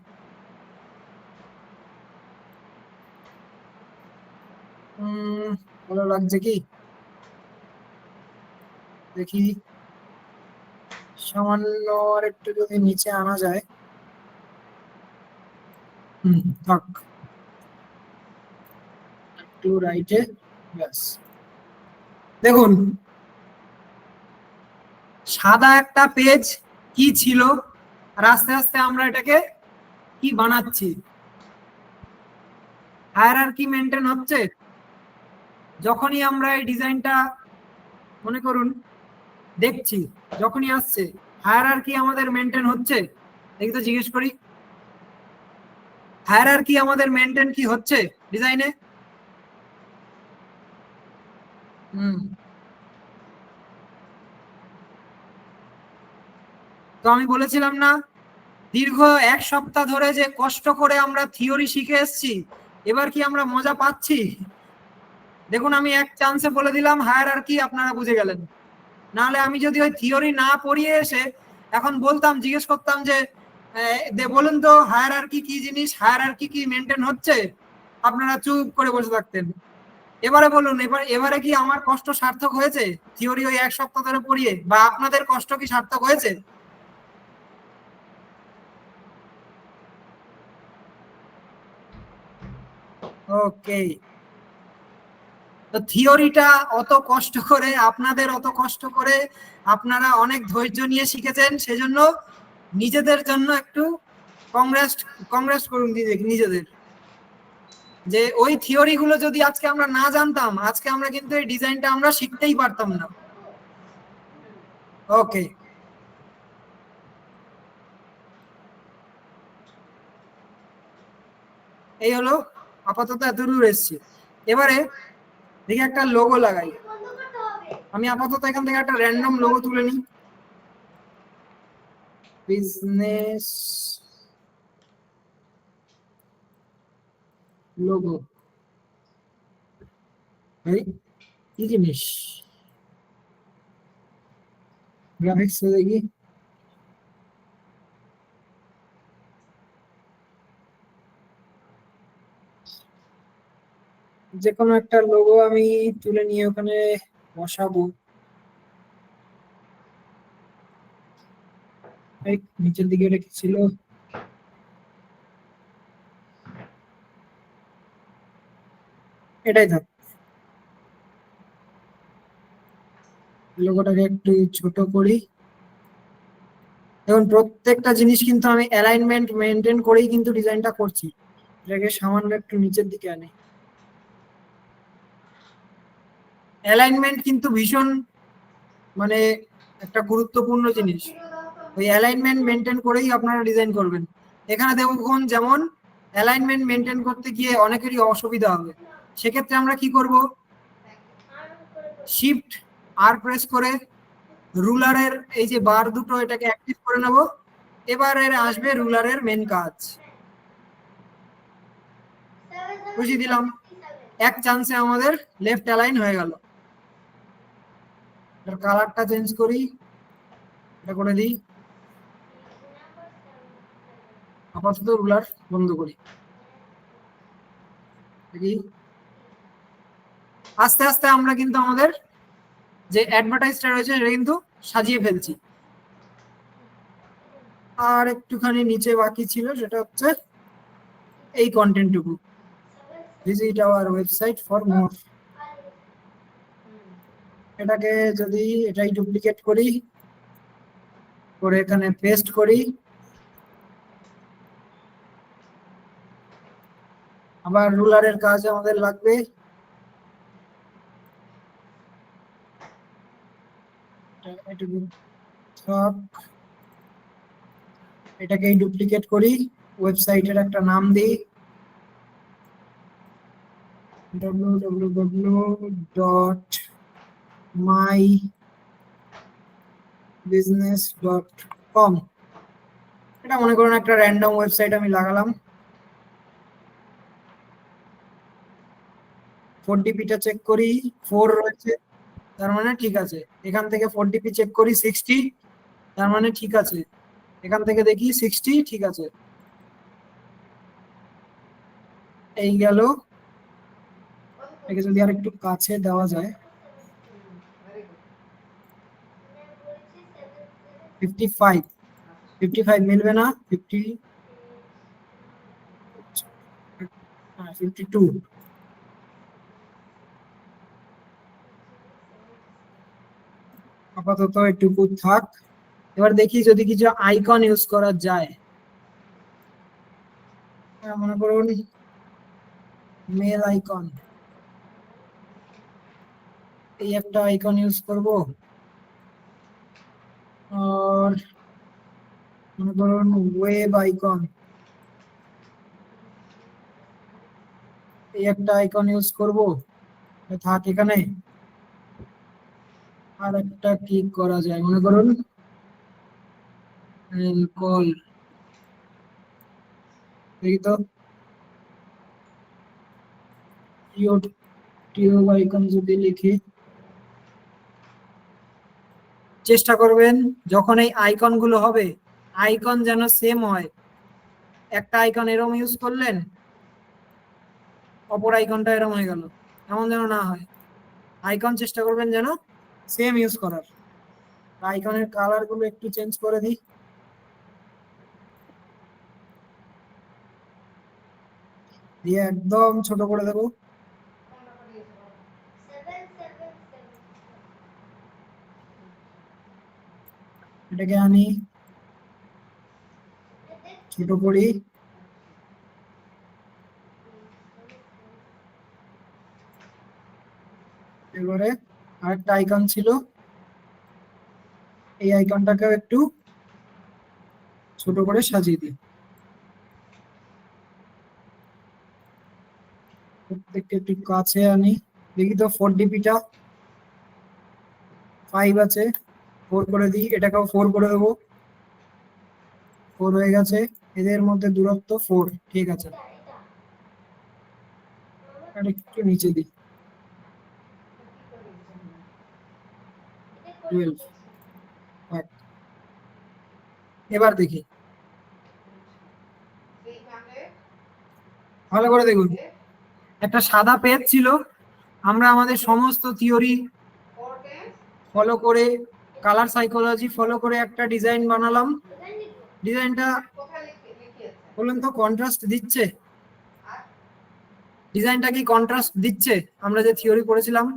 ভালো লাগছে কি দেখি, সামান্য আর একটু যদি নিচে আনা যায়। থাক, একটু রাইটে, ব্যাস। দেখুন, সাদা একটা পেজ কি ছিল, আর আস্তে আস্তে আমরা এটাকে কি বানাচ্ছি, হায়ারার্কি মেনটেন হচ্ছে। যখনই আমরা এই ডিজাইনটা মনে করুন দেখছি, যখনই আসছে, হায়ারার্কি আমাদের মেনটেন হচ্ছে? দেখি তো, জিজ্ঞেস করি, হায়ারার্কি আমাদের মেনটেন কি হচ্ছে ডিজাইনে? তো আমি বলেছিলাম না, দীর্ঘ 1 সপ্তাহ ধরে যে কষ্ট করে আমরা থিওরি শিখে এসেছি, এবার কি আমরা মজা পাচ্ছি? দেখুন, আমি এক চান্সে বলে দিলাম হায়ারার্কি, আপনারা বুঝে গেলেন। নাহলে আমি যদি ওই থিওরি না পড়িয়ে এসে এখন বলতাম, জিজ্ঞেস করতাম যে বলুন তো হায়ারার্কি কি জিনিস, হায়ারার্কি কি মেনটেন হচ্ছে, আপনারা চুপ করে বসে থাকতেন। এবারে বলুন, এবারে কি আমার কষ্ট সার্থক হয়েছে? থিওরি ওই 1 সপ্তাহ ধরে পড়িয়ে, বা আপনাদের কষ্ট কি সার্থক হয়েছে? ওকে, তো থিওরিটা অত কষ্ট করে, আপনাদের অত কষ্ট করে আপনারা অনেক ধৈর্য নিয়ে শিখেছেন, সেজন্য নিজেদের জন্য একটু কংগ্রেস করুন নিজেদের, যে ওই থিওরি গুলো যদি আজকে আমরা না জানতাম, আজকে আমরা কিন্তু এই ডিজাইনটা আমরা শিখতেই পারতাম না। ওকে, এই হলো, আপাতত এতদূর এসেছি। এবারে দেখি একটা লোগো লাগাই। আমি আপাতত এখান থেকে একটা র্যান্ডম লোগো তুলে নিই। বিজনেস লোগো, এই কি জিনিস, গ্রাফিক্স দেখি। যে কোনো একটা লোগো আমি তুলে নিয়ে ওখানে বসাবো। এই নিচের দিকে এটা কি ছিল? এটাই থাক। লোগোটাকে একটু ছোট করি। দেখুন, প্রত্যেকটা জিনিস কিন্তু আমি অ্যালাইনমেন্ট মেনটেন করেই কিন্তু ডিজাইনটা করছি। এটাকে সামান্য একটু নিচের দিকে আনি। অ্যালাইনমেন্ট কিন্তু ভীষণ মানে একটা গুরুত্বপূর্ণ জিনিস। ওই অ্যালাইনমেন্ট মেনটেন করেই আপনারা ডিজাইন করবেন। এখানে দেখুন, যেমন অ্যালাইনমেন্ট মেনটেন করতে গিয়ে অনেকেরই অসুবিধা হবে, সেক্ষেত্রে আমরা কি করব, শিফট আর প্রেস করে রুলারের এই যে বার দুটো, এটাকে অ্যাক্টিভ করে নেব। এবার এর আসবে রুলারের মেন কাজ, বুঝিয়ে দিলাম। এক চান্সে আমাদের লেফট অ্যালাইন হয়ে গেল। এটার কালারটা চেঞ্জ করি, এটা করে দিই। আপাতত রুলার বন্ধ করি। আস্তে আস্তে আমরা কিন্তু আমাদের যে অ্যাডভার্টাইজটা রয়েছে সেটা কিন্তু সাজিয়ে ফেলছি। আর একটুখানি নিচে বাকি ছিল, সেটা হচ্ছে এই কন্টেন্টটুকু, visit our website for more. এটাকে যদি এটাই ডুপ্লিকেট করি, করে এখানে পেস্ট করি, আবার রুলারের কাজ আমাদের লাগবে। এটাকে ডুপ্লিকেট করি, ওয়েবসাইটের একটা নাম দিই, www.mybusiness.com। এটা মনে করুন একটা র্যান্ডম ওয়েবসাইট আমি লাগালাম। 4DP-টা চেক করি, 4 রয়েছে, তার মানে ঠিক আছে। এখান থেকে 4DP চেক করি 60, তার মানে ঠিক আছে। এখান থেকে দেখি 60, ঠিক আছে। এই গেল। একে যদি আর একটু কাছে দেওয়া যায়, 55 মিলবে না, 52। আপাতত এটুকু থাক। এবার দেখি যদি কিছু আইকন ইউজ করা যায়। মনে করুন মেল আইকন, এই একটা আইকন ইউজ করব। আর মনে করুন ওয়েব আইকন, এই একটা আইকন ইউজ করব, থাক এখানে। আর একটা কি করা যায়, মনে করুন কল, দেখি তো টিউব আইকন যদি লিখি, চেষ্টা করবেন যখন এই আইকন গুলো হবে আইকন যেন সেম হয়। একটা আইকন এরকম ইউজ করলেন, অপর আইকনটা এরকম হয়ে গেল, এমন যেন না হয়। আইকন চেষ্টা করবেন যেন সেম ইউজ করার। আইকনের কালার গুলো একটু চেঞ্জ করে দিই, দিয়ে একদম ছোট করে দেবো। এটাকে আনি, ছোট করি, এবারে আরেকটা আইকন ছিল, এই আইকনটাকেও একটু ছোট করে সাজিয়ে দিই। প্রত্যেককে একটু কাছে আনি, দেখি তো 4DP-টা 5 আছে, 4 করে দিই, এটাকেও 4 করে দেবো। 4 হয়ে গেছে, এদের মধ্যে দূরত্ব 4, ঠিক আছে। আর একটু নিচে দিই, 12। এবার দেখি, ভালো করে দেখুন, একটা সাদা পেজ ছিল, আমরা আমাদের সমস্ত থিওরি ফলো করে, কালার সাইকোলজি ফলো করে একটা ডিজাইন বানালাম। ডিজাইনটা বলুন তো কন্ট্রাস্ট দিচ্ছে? ডিজাইনটা কি কন্ট্রাস্ট দিচ্ছে আমরা যে থিওরি পড়েছিলাম?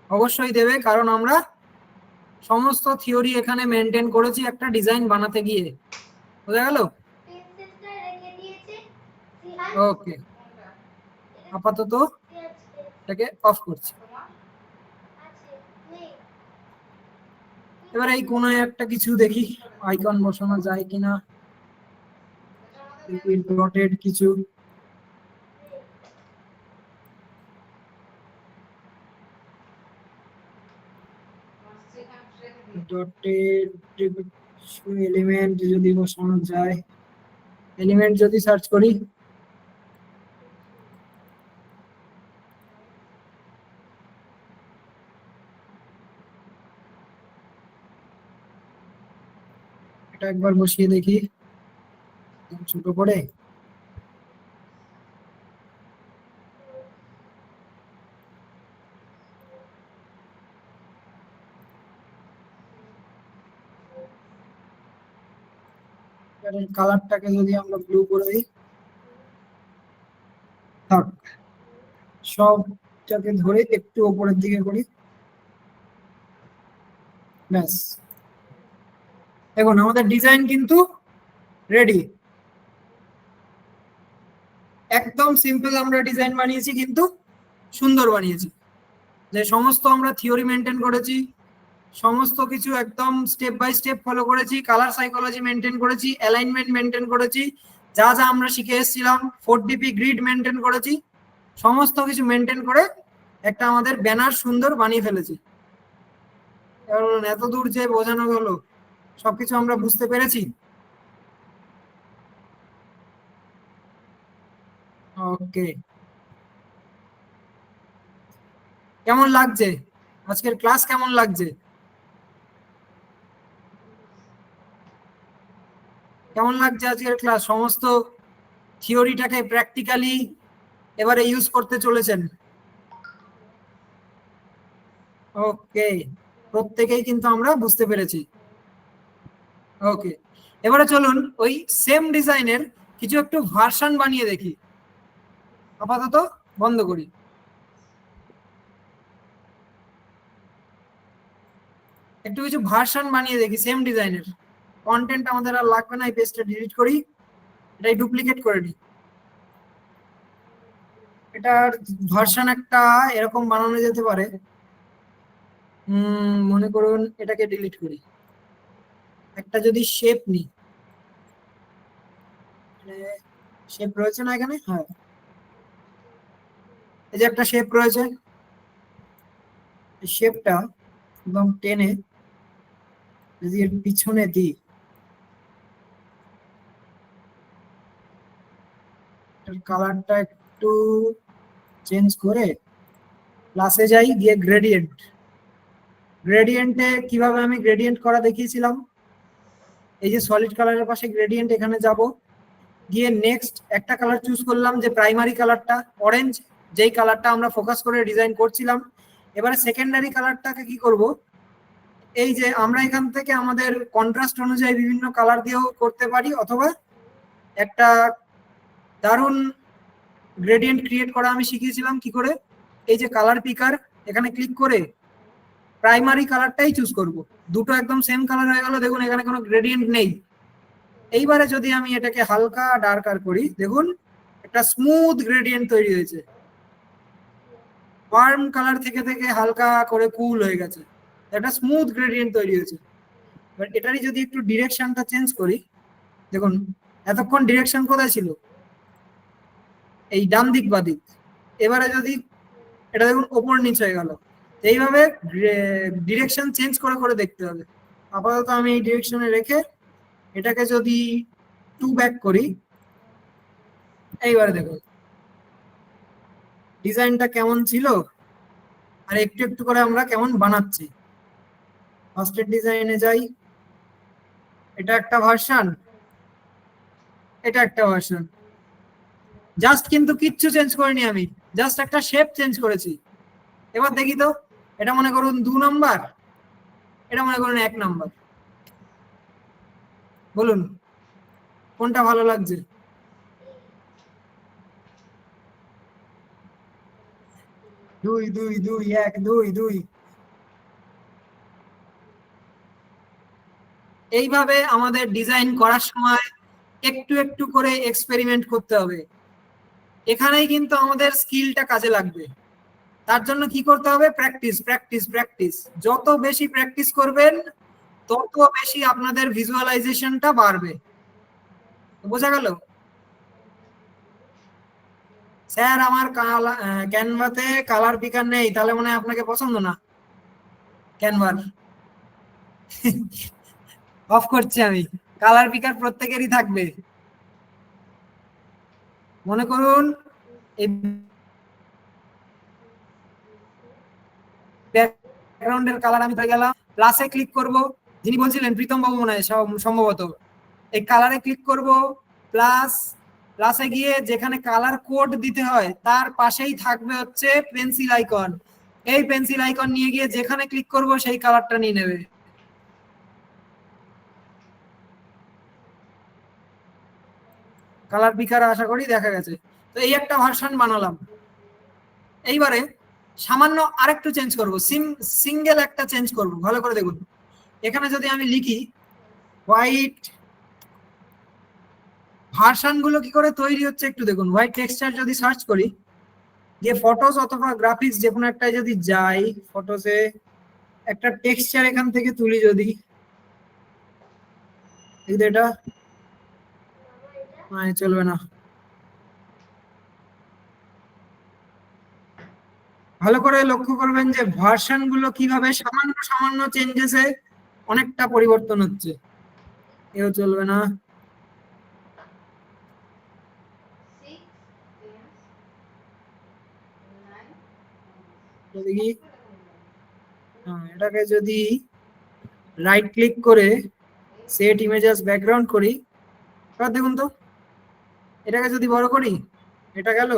অবশ্যই দেবে, কারণ আমরা সমস্ত থিওরি এখানে মেনটেন করেছি একটা ডিজাইন বানাতে গিয়ে। বোঝা গেল? ওকে, আপাতত এটাকে অফ করছি। এবার এই কোণে একটা কিছু দেখি আইকন বসানো যায় কিনা, ডটেড কিছু। ডটেড এলিমেন্ট যদি বসানো যায়, এলিমেন্ট যদি সার্চ করি, এটা একবার বসিয়ে দেখি ছোট করে। কালারটাকে যদি আমরা ব্লু করে দিই, থাক, সবটাকে ধরে একটু উপরের দিকে করি, ব্যাস। দেখুন আমাদের ডিজাইন কিন্তু রেডি। একদম সিম্পল আমরা ডিজাইন বানিয়েছি, কিন্তু সুন্দর বানিয়েছি। যে সমস্ত আমরা থিওরি মেনটেন করেছি, সমস্ত কিছু একদম স্টেপ বাই স্টেপ ফলো করেছি, কালার সাইকোলজি মেনটেন করেছি, অ্যালাইনমেন্ট মেনটেন করেছি, যা যা আমরা শিখে এসেছিলাম, 4DP গ্রিড মেনটেন করেছি, সমস্ত কিছু মেনটেন করে একটা আমাদের ব্যানার সুন্দর বানিয়ে ফেলেছি। এত দূর যে বোঝানো হলো, সবকিছু আমরা বুঝতে পেরেছি। ওকে, কেমন লাগছে আজকের ক্লাস? কেমন লাগছে? কেমন লাগছে আজকের ক্লাস? সমস্ত থিওরিটাকে প্র্যাকটিক্যালি এবারে ইউজ করতে চলেছেন। ওকে, প্রত্যেকেই কিন্তু আমরা বুঝতে পেরেছি। ওকে, এবারে চলুন ওই সেম ডিজাইনের কিছু একটু ভার্সন বানিয়ে দেখি। আপাতত বন্ধ করি। একটু কিছু ভার্সন বানিয়ে দেখি সেম ডিজাইনের। কন্টেন্ট আমাদের আর লাগবে না, এই পেজটা ডিলিট করি, এটাই ডুপ্লিকেট করে নিই। এটার ভার্সন একটা এরকম বানানো যেতে পারে। মনে করুন এটাকে ডিলিট করি, একটা যদি শেপ নিই, শেপ রয়েছে না এখানে? হ্যাঁ, এই যে একটা শেপ রয়েছে, এই শেপটা একদম টেনে যদি এর পিছনে দিই, কালারটা একটু চেঞ্জ করে ক্লাসে যাই, গিয়ে গ্রেডিয়েন্টে কিভাবে আমি গ্রেডিয়েন্ট করা দেখিয়েছিলাম, এই যে সলিড কালারের পাশে গ্রেডিয়েন্ট, এখানে যাব, গিয়ে নেক্সট একটা কালার চুজ করলাম, যে প্রাইমারি কালারটা অরেঞ্জ, যেই কালারটা আমরা ফোকাস করে ডিজাইন করছিলাম। এবারে সেকেন্ডারি কালারটাকে কি করব, এই যে আমরা এখান থেকে আমাদের কন্ট্রাস্ট অনুযায়ী বিভিন্ন কালার দিয়েও করতে পারি, অথবা একটা দারুণ গ্রেডিয়েন্ট ক্রিয়েট করা আমি শিখিয়েছিলাম কি করে, এই যে কালার পিকার, এখানে ক্লিক করে প্রাইমারি কালারটাই চুজ করব, দুটো একদম সেম কালার হয়ে গেল, দেখুন এখানে কোনো গ্রেডিয়েন্ট নেই। এইবারে যদি আমি এটাকে হালকা ডার্কার করি, দেখুন একটা স্মুথ গ্রেডিয়েন্ট তৈরি হয়েছে, ওয়ার্ম কালার থেকে থেকে হালকা করে কুল হয়ে গেছে, একটা স্মুথ গ্রেডিয়েন্ট তৈরি হয়েছে। বাট এটারই যদি একটু ডিরেকশনটা চেঞ্জ করি, দেখুন এতক্ষণ ডিরেকশন কোথায় ছিল, এই ডান দিক বা দিক, এবারে যদি এটা দেখুন ওপর নিচ হয়ে গেল। এইভাবে ডিরেকশন চেঞ্জ করে করে দেখতে হবে। আপাতত আমি এই ডিরেকশনে রেখে এটাকে যদি 2 ব্যাক করি, এইবারে দেখুন ডিজাইনটা কেমন ছিল, আর একটু একটু করে আমরা কেমন বানাচ্ছি। ফার্স্টের ডিজাইনে যাই, এটা একটা ভার্সন, এটা একটা ভার্সন, জাস্ট কিন্তু কিচ্ছু চেঞ্জ করিনি আমি, জাস্ট একটা শেপ চেঞ্জ করেছি। এবার দেখি তো, এটা মনে করুন 2 নাম্বার, এটা মনে করুন 1 নাম্বার, বলুন কোনটা ভালো লাগছে? দুই দুই দুই 1 2 2। এইভাবে আমাদের ডিজাইন করার সময় একটু একটু করে এক্সপেরিমেন্ট করতে হবে, এখানেই কিন্তু আমাদের স্কিলটা কাজে লাগবে। তার জন্য কি করতে হবে? প্র্যাকটিস প্র্যাকটিস প্র্যাকটিস, যত বেশি প্র্যাকটিস করবেন তত বেশি আপনাদের ভিজুয়ালাইজেশনটা বাড়বে। বোঝা গেল? স্যার আমার ক্যানভাতে কালার পিকার নেই, তাহলে মনে হয় আপনাকে পছন্দ না। ক্যানভার অফ করছি আমি, কালার পিকার প্রত্যেকেরই থাকবে। মনে করুন এই ব্যাকগ্রাউন্ডের কালার আমি পেয়ে গেলাম, প্লাসে ক্লিক করব, যিনি বলছিলেন প্রীতম বাবু মনে হয় সম্ভবত, এই কালারে ক্লিক করব, প্লাসে গিয়ে যেখানে কালার কোড দিতে হয় তার পাশেই থাকবে হচ্ছে পেন্সিল আইকন, এই পেন্সিল আইকন নিয়ে গিয়ে যেখানে ক্লিক করব সেই কালারটা নিয়ে নেবে। কালার পিকার আশা করি দেখা গেছে। তো এই একটা ভার্সন বানালাম। এইবারে সামান্য আরেকটু চেঞ্জ করব, সিঙ্গেল একটা চেঞ্জ করব, ভালো করে দেখুন। এখানে যদি আমি লিখি হোয়াইট, ভার্সন গুলো কি করে তৈরি হচ্ছে একটু দেখুন। হোয়াইট টেক্সচার যদি সার্চ করি, যে ফটোস অথবা গ্রাফিক্স যে কোনো একটাই যদি যাই, ফটোসে একটা টেক্সচার এখান থেকে তুলি, যদি এটা চলবে না, ভালো করে লক্ষ্য করবেন যে ভার্সন গুলো কিভাবে সামান্য সামান্য চেঞ্জেসে অনেকটা পরিবর্তন হচ্ছে, এও চলবে না। দেখি এটাকে যদি রাইট ক্লিক করে সেট ইমেজেস ব্যাকগ্রাউন্ড করি, এবার দেখুন তো, এটাকে যদি বড় করি, এটা গেল,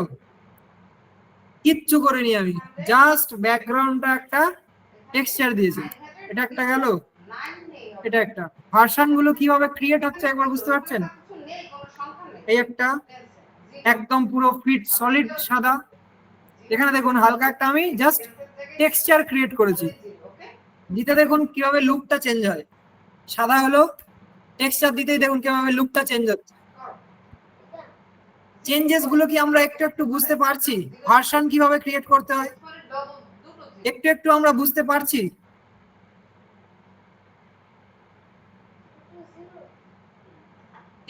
কিচ্ছু করিনি আমি, জাস্ট ব্যাকগ্রাউন্ডটা একটা টেক্সচার দিয়েছি, এটা একটা গেল, এটা একটা। ভার্সন গুলো কিভাবে ক্রিয়েট হচ্ছে একবার বুঝতে পারছেন? এই একটা একদম পুরো ফিট সলিড সাদা, এখানে দেখুন হালকা একটা আমি জাস্ট টেক্সচার ক্রিয়েট করেছি, দিতে দেখুন কিভাবে লুকটা চেঞ্জ হয়, সাদা হলো, টেক্সচার দিতেই দেখুন কিভাবে লুকটা চেঞ্জ হচ্ছে। চেঞ্জেস গুলো কি আমরা একটু একটু বুঝতে পারছি? ভার্সন কিভাবে ক্রিয়েট করতে হয় একটু একটু আমরা বুঝতে পারছি।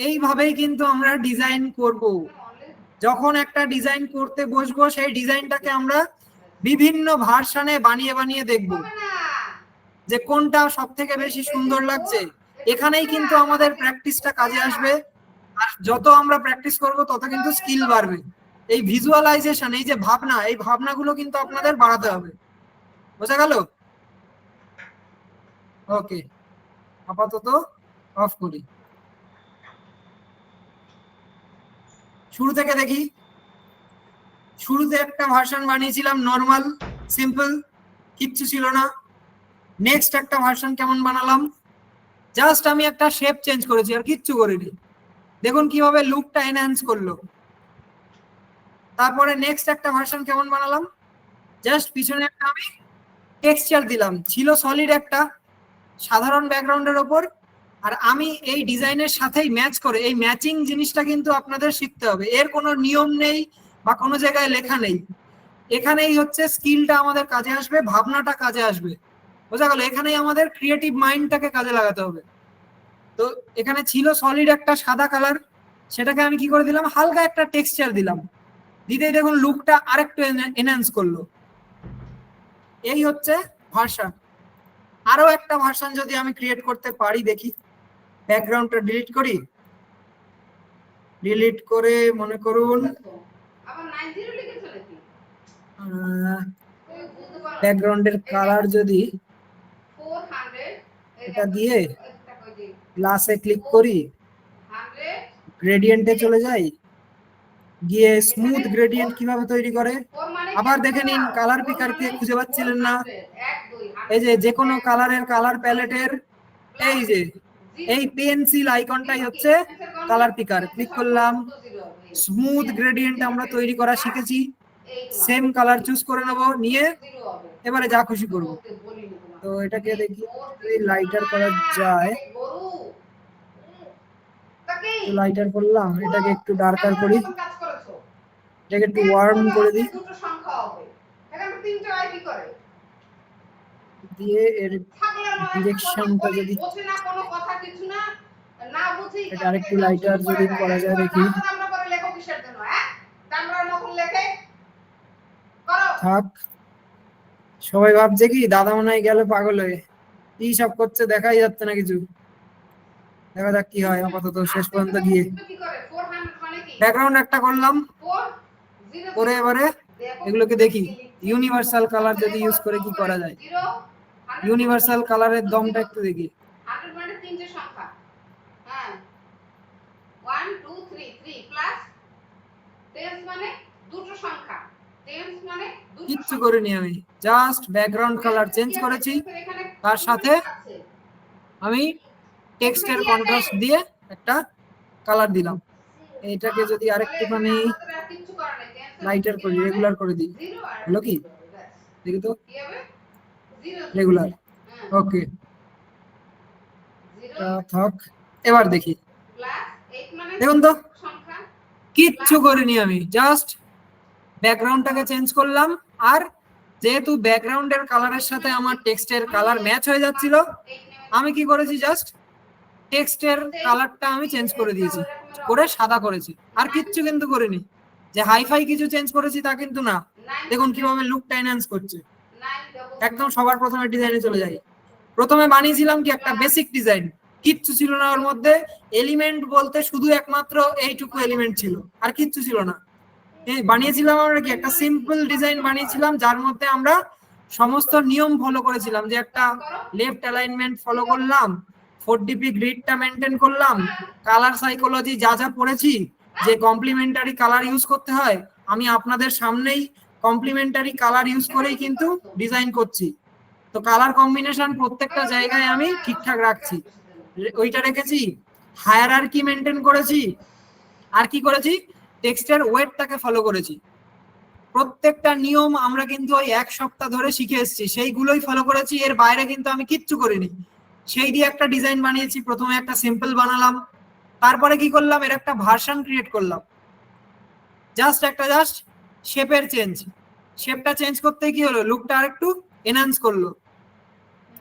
এইভাবেই কিন্তু আমরা ডিজাইন করব। যখন একটা ডিজাইন করতে বসবো, সেই ডিজাইনটাকে আমরা বিভিন্ন ভার্সনে বানিয়ে বানিয়ে দেখব যে কোনটা সব থেকে বেশি সুন্দর লাগছে। এখানেই কিন্তু আমাদের প্র্যাকটিসটা কাজে আসবে। আর যত আমরা প্র্যাকটিস করব তত কিন্তু স্কিল বাড়বে। এই ভিজুয়ালাইজেশন, এই যে ভাবনা, এই ভাবনাগুলো কিন্তু আপনাদের বাড়াতে হবে। বোঝা গেল? ওকে, আপাতত অফ করি। শুরু থেকে দেখি। শুরুতে একটা ভার্সন বানিয়েছিলাম নর্মাল, সিম্পল, কিচ্ছু ছিল না। নেক্সট একটা ভার্সন কেমন বানালাম, জাস্ট আমি একটা শেপ চেঞ্জ করেছি আর কিচ্ছু করিনি। দেখুন কিভাবে লুকটা এনহ্যান্স করলো। তারপরে নেক্সট একটা ভার্সন কেমন বানালাম, জাস্ট পিছনে একটা আমি টেক্সচার দিলাম, ছিল সলিড একটা সাধারণ ব্যাকগ্রাউন্ডের ওপর। আর আমি এই ডিজাইনের সাথেই ম্যাচ করে, এই ম্যাচিং জিনিসটা কিন্তু আপনাদের শিখতে হবে। এর কোনো নিয়ম নেই বা কোনো জায়গায় লেখা নেই, এখানেই হচ্ছে স্কিলটা আমাদের কাজে আসবে, ভাবনাটা কাজে আসবে। বোঝা গেল? এখানেই আমাদের ক্রিয়েটিভ মাইন্ডটাকে কাজে লাগাতে হবে। তো এখানে ছিল সলিড একটা সাদা কালার, সেটাকে আমি কি করে দিলাম, হালকা একটা টেক্সচার দিলাম, দিতেই দেখুন লুকটা আরেকটু এনহ্যান্স করলো। এই হচ্ছে ভার্সন। আরো একটা ভার্সন যদি আমি ক্রিয়েট করতে পারি, দেখি। ব্যাকগ্রাউন্ডটা ডিলিট করি, ডিলিট করে মনে করুন ব্যাকগ্রাউন্ডের কালার যদি এটা দিয়ে গ্লাসে ক্লিক করি, গ্রেডিয়েন্টে চলে যাই, গিয়ে স্মুথ গ্রেডিয়েন্ট কিভাবে তৈরি করে আবার দেখে নিন। কালার পিকারকে খুঁজে পাচ্ছিলেন না, এই যে কোনো কালারের কালার প্যালেটের এই যে এই পেন্সিল আইকনটাই হচ্ছে কালার পিকার। ক্লিক করলাম, স্মুথ গ্রেডিয়েন্ট আমরা তৈরি করা শিখেছি। সেম কালার চুজ করে নেব, নিয়ে এবারে যা খুশি করব। তো এটাকে দেখি যদি লাইটার করা যায়, লাইটার করলাম, এটাকে একটু ডার্কার করি, এটাকে একটু ওয়ার্ম করে দিই, দিয়ে এর ডিরেকশনটা যদি এটা আরেকটু লাইটার যদি করা যায় দেখি। থাক, সবাই ভাবছে কি দাদা মনে হয় গেল পাগল হয়ে, কি সব করছে দেখাই যাচ্ছে না কিছু। দেখা যাক কি হয় আপাতত শেষ পর্যন্ত গিয়ে। ব্যাকগ্রাউন্ড একটা করলাম, করে এবারে এগুলোকে দেখি ইউনিভার্সাল কালার যদি ইউজ করে কি করা যায়। ইউনিভার্সাল কালারের দমটা একটু দেখি। 1 2 3 3 প্লাস টেন্স মানে দুটো সংখ্যা, টেন্স মানে কিচ্ছু করিনি আমি, জাস্ট ব্যাকগ্রাউন্ড কালার চেঞ্জ করেছি, তার সাথে আমি টেক্সটের কন্ট্রাস্ট দিয়ে একটা কালার দিলাম। এইটাকে যদি আরেকটুখানি লাইটার করি, রেগুলার করে দিই, হলো কি দেখি তো, রেগুলার। ওকে, থাক, এবার দেখি। দেখুন তো কিচ্ছু করিনি আমি, জাস্ট ব্যাকগ্রাউন্ডটাকে চেঞ্জ করলাম। আর যেহেতু ব্যাকগ্রাউন্ডের কালারের সাথে আমার টেক্সটের কালার ম্যাচ হয়ে যাচ্ছিল, আমি কি করেছি, জাস্ট টেক্সটের কালারটা আমি চেঞ্জ করে দিয়েছি, করে সাদা করেছি। আর কিচ্ছু কিন্তু করিনি, যে হাইফাই কিছু চেঞ্জ করেছি তা কিন্তু না। দেখুন কিভাবে লুকটা এনহ্যান্স করছে। একদম সবার প্রথমে ডিজাইনে চলে যাই। প্রথমে বানিয়েছিলাম কি একটা বেসিক ডিজাইন, কিচ্ছু ছিল না ওর মধ্যে। এলিমেন্ট বলতে শুধু একমাত্র এইটুকু এলিমেন্ট ছিল, আর কিচ্ছু ছিল না। বানিয়েছিলাম আমরা কি একটা সিম্পল ডিজাইন বানিয়েছিলাম, যার মধ্যে আমরা সমস্ত নিয়ম ফলো করেছিলাম, যে একটা লেফট অ্যালাইনমেন্ট ফলো করলাম, 4DP গ্রিডটা মেনটেন করলাম, কালার সাইকোলজি যা যা পড়েছি, যে কমপ্লিমেন্টারি কালার ইউজ করতে হয়, আমি আপনাদের সামনেই কমপ্লিমেন্টারি কালার ইউজ করেই কিন্তু ডিজাইন করছি। তো কালার কম্বিনেশন প্রত্যেকটা জায়গায় আমি ঠিকঠাক রাখছি, ওইটা রেখেছি। হায়ারার্কি মেনটেন করেছি, আর কি করেছি, টেক্সটের ওয়েটটাকে ফলো করেছি। প্রত্যেকটা নিয়ম আমরা কিন্তু ওই এক সপ্তাহ ধরে শিখে এসেছি, সেইগুলোই ফলো করেছি, এর বাইরে কিন্তু আমি কিচ্ছু করিনি। সেই দিয়ে একটা ডিজাইন বানিয়েছি। প্রথমে একটা সিম্পল বানালাম, তারপরে কি করলাম, এর একটা ভার্সন ক্রিয়েট করলাম, জাস্ট শেপের চেঞ্জ। শেপটা চেঞ্জ করতে কি হলো, লুকটা আরেকটু এনহ্যান্স করলো।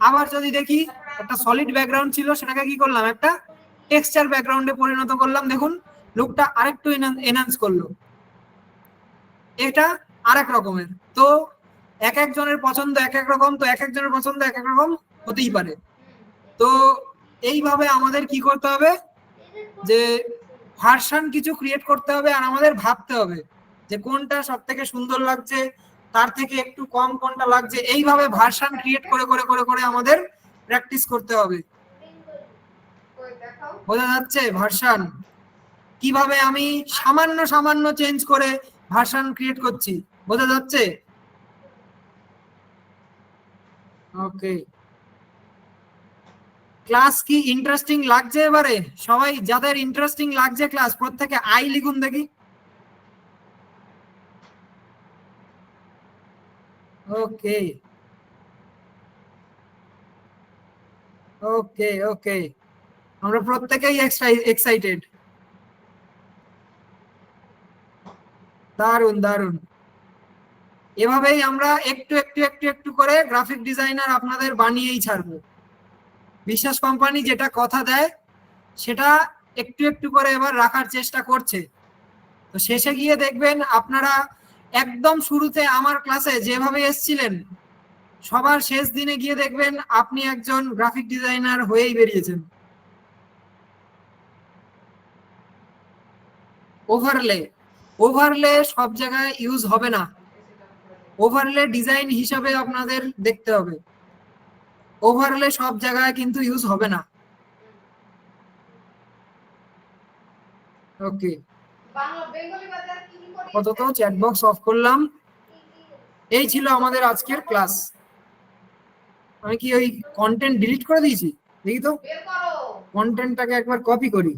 আবার যদি দেখি, একটা সলিড ব্যাকগ্রাউন্ড ছিল, সেটাকে কি করলাম, একটা টেক্সচার ব্যাকগ্রাউন্ডে পরিণত করলাম। দেখুন লুকটা আরেকটু এনহ্যান্স করলো। এটা আরেক রকমের। তো এক একজনের পছন্দ এক এক রকম, তো এক একজনের পছন্দ এক এক রকম হতেই পারে। তো এইভাবে আমাদের কি করতে হবে, যে ভার্সন কিছু ক্রিয়েট করতে হবে আর আমাদের ভাবতে হবে যে কোনটা সব থেকে সুন্দর লাগছে, তার থেকে একটু কম কোনটা লাগছে, এইভাবে ভার্সন ক্রিয়েট করে করে করে করে আমাদের প্র্যাকটিস করতে হবে। বোঝা যাচ্ছে? ভার্সন কিভাবে আমি সামান্য সামান্য চেঞ্জ করে ভার্সন ক্রিয়েট করছি, বোঝা যাচ্ছে? ওকে, ক্লাস কি ইন্টারেস্টিং লাগছে? এবারে সবাই যাদের ইন্টারেস্টিং লাগছে ক্লাস, প্রত্যেকে আই লিখুন দেখি। ওকে ওকে ওকে, আমরা প্রত্যেকেই এক্সাইটেড। দারুন দারুন। এভাবেই আমরা একটু একটু একটু একটু করে গ্রাফিক ডিজাইনার আপনাদের বানিয়েই ছাড়বো। বিশ্বাস কোম্পানি যেটা কথা দেয় সেটা একটু একটু করে এবার রাখার চেষ্টা করছে। তো শেষে গিয়ে দেখবেন আপনারা একদম শুরুতে আমার ক্লাসে যেভাবে এসেছিলেন, সবার শেষ দিনে গিয়ে দেখবেন আপনি একজন গ্রাফিক ডিজাইনার হয়েই বেরিয়েছেন। ওভারলে, ওভারলে সব জায়গায় ইউজ হবে না। ওভারলে ডিজাইন হিসাবে আপনাদের দেখতে হবে, ওভারলে সব জায়গায় কিন্তু ইউজ হবে না। ওকে, আপাতত চ্যাট বক্স অফ করলাম। এই ছিল আমাদের আজকের ক্লাস। আমি কি ওই কন্টেন্ট ডিলিট করে দিয়েছি? দেখি তো, কন্টেন্টটাকে একবার কপি করি।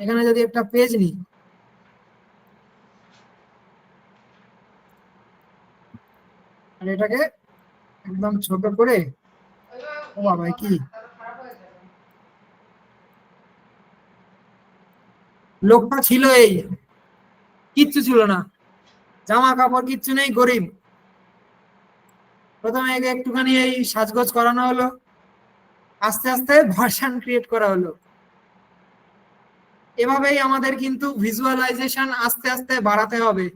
এখানে যদি একটা পেজ নিই, আর এটাকে একদম ছোট করে, ও বাবা কি লোকটা ছিল, এই কিচ্ছু ছিল না, জামা কাপড় কিচ্ছু নেই, গরিব। প্রথমে একে একটুখানি এই সাজগোজ করানো হলো, আস্তে আস্তে ভার্সন ক্রিয়েট করা হলো। এভাবেই আমাদের কিন্তু ভিজুয়ালাইজেশন আস্তে আস্তে বাড়াতে হবে।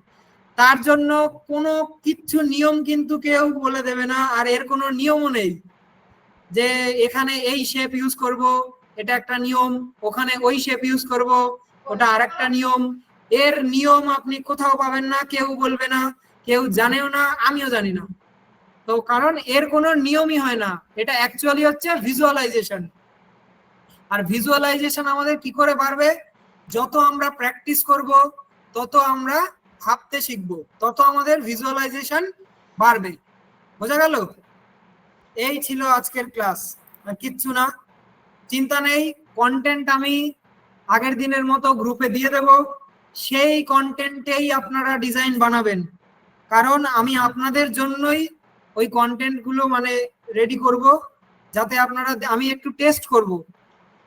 তার জন্য কোনো কিচ্ছু নিয়ম কিন্তু কেউ বলে দেবে না, আর এর কোনো নিয়মও নেই যে এখানে এই শেপ ইউজ করব, এটা একটা নিয়ম, ওখানে ওই শেপ ইউজ করব, ওটা আরেকটা নিয়ম। এর নিয়ম আপনি কোথাও পাবেন না, কেউ বলবে না, কেউ জানেও না, আমিও জানি না। তো কারণ এর কোনো নিয়মই হয় না, এটা অ্যাকচুয়ালি হচ্ছে ভিজুয়ালাইজেশন। আর ভিজুয়ালাইজেশন আমাদের কি করে বাড়বে? যত আমরা প্র্যাকটিস করব, তত আমরা ভাবতে শিখব, তত আমাদের ভিজুয়ালাইজেশন বাড়বে। বোঝা গেল? এই ছিল আজকের ক্লাস, আর কিচ্ছু না। চিন্তা নেই, কন্টেন্ট আমি আগের দিনের মতো গ্রুপে দিয়ে দেব, সেই কন্টেন্টেই আপনারা ডিজাইন বানাবেন। কারণ আমি আপনাদের জন্যই ওই কন্টেন্টগুলো মানে রেডি করব, যাতে আপনারা, আমি একটু টেস্ট করব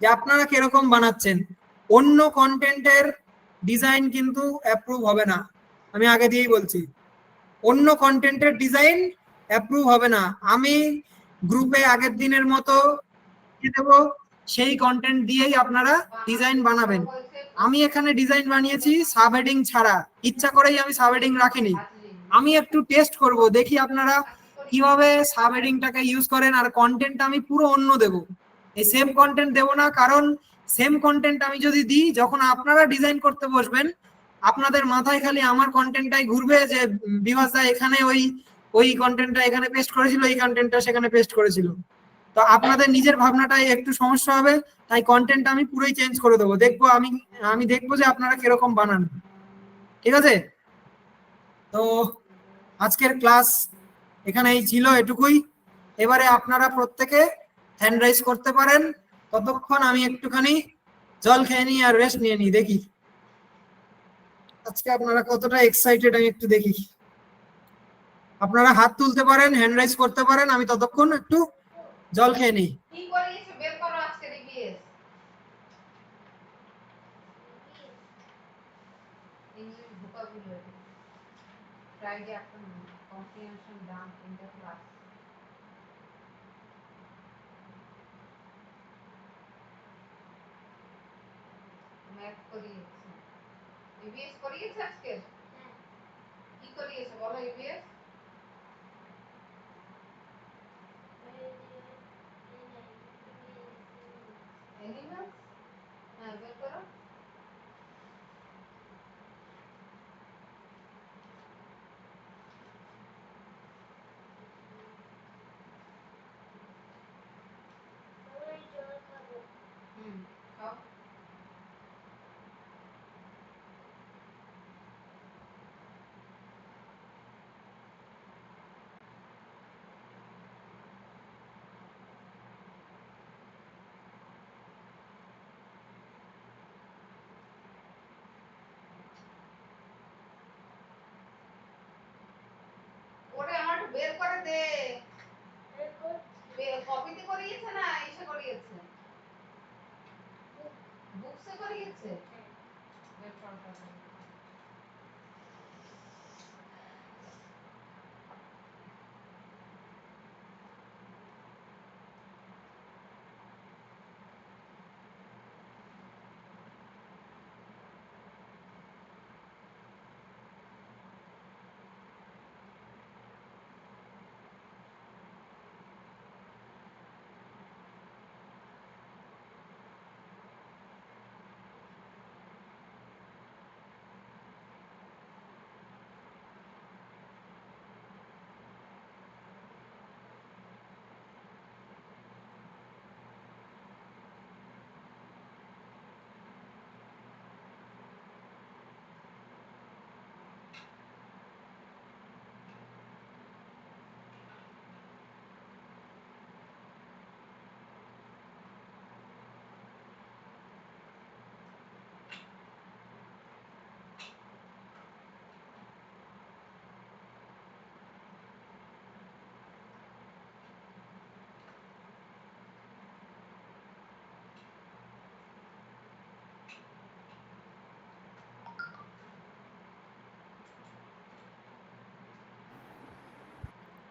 যে আপনারা কিরকম বানাচ্ছেন। অন্য কন্টেন্টের ডিজাইন কিন্তু অ্যাপ্রুভ হবে না, আমি আগে দিয়েই বলছি। অন্য কন্টেন্টের ডিজাইন অ্যাপ্রুভ হবে না। আমি গ্রুপে আগের দিনের মতো দেব, সেই কন্টেন্ট দিয়েই আপনারা ডিজাইন বানাবেন। আমি এখানে ডিজাইন বানিয়েছি সাব হেডিং ছাড়া, ইচ্ছা করেই আমি সাব হেডিং রাখিনি। আমি একটু টেস্ট করব, দেখি আপনারা কিভাবে সাব হেডিংটাকে ইউজ করেন। আর কন্টেন্ট আমি পুরো অন্য দেব, এই সেম কন্টেন্ট দেব না। কারণ সেম কন্টেন্ট আমি যদি দিই, যখন আপনারা ডিজাইন করতে বসবেন, আপনাদের মাথায় খালি আমার কন্টেন্টটাই ঘুরবে যে বিভাস দা এখানে ওই ওই কন্টেন্টটা এখানে পেস্ট করেছিল, এই কন্টেন্টটা সেখানে পেস্ট করেছিল। তো আপনাদের নিজের ভাবনাটাই একটু সমস্যা হবে, তাই কন্টেন্ট আমি পুরোই চেঞ্জ করে দেবো। দেখবো আমি আমি দেখবো যে আপনারা কিরকম বানান। ঠিক আছে? তো আজকের ক্লাস এখানেই ছিল, এটুকুই। এবারে আপনারা প্রত্যেকে হ্যান্ড রাইজ করতে পারেন। ততক্ষণ আমি একটুখানি জল খেয়ে নিই আর রেস্ট নিয়ে নিই, দেখি আজকে আপনারা কতটা এক্সাইটেড, আমি একটু দেখি। আপনারা হাত তুলতে পারেন, হ্যান্ড রাইজ করতে পারেন, আমি ততক্ষণ একটু জল খেয়ে নিই। কি করিয়েছে বের করো আজকে EBS English vocabulary Friday afternoon comprehension done in the class math করিয়েছে ইবিএস করিয়েছে আজকে কি করিয়েছে বলো ইবিএস অ্যানিমালস কপিতে করিয়েছে না এসে করিয়েছে? বুকসে করিয়েছে?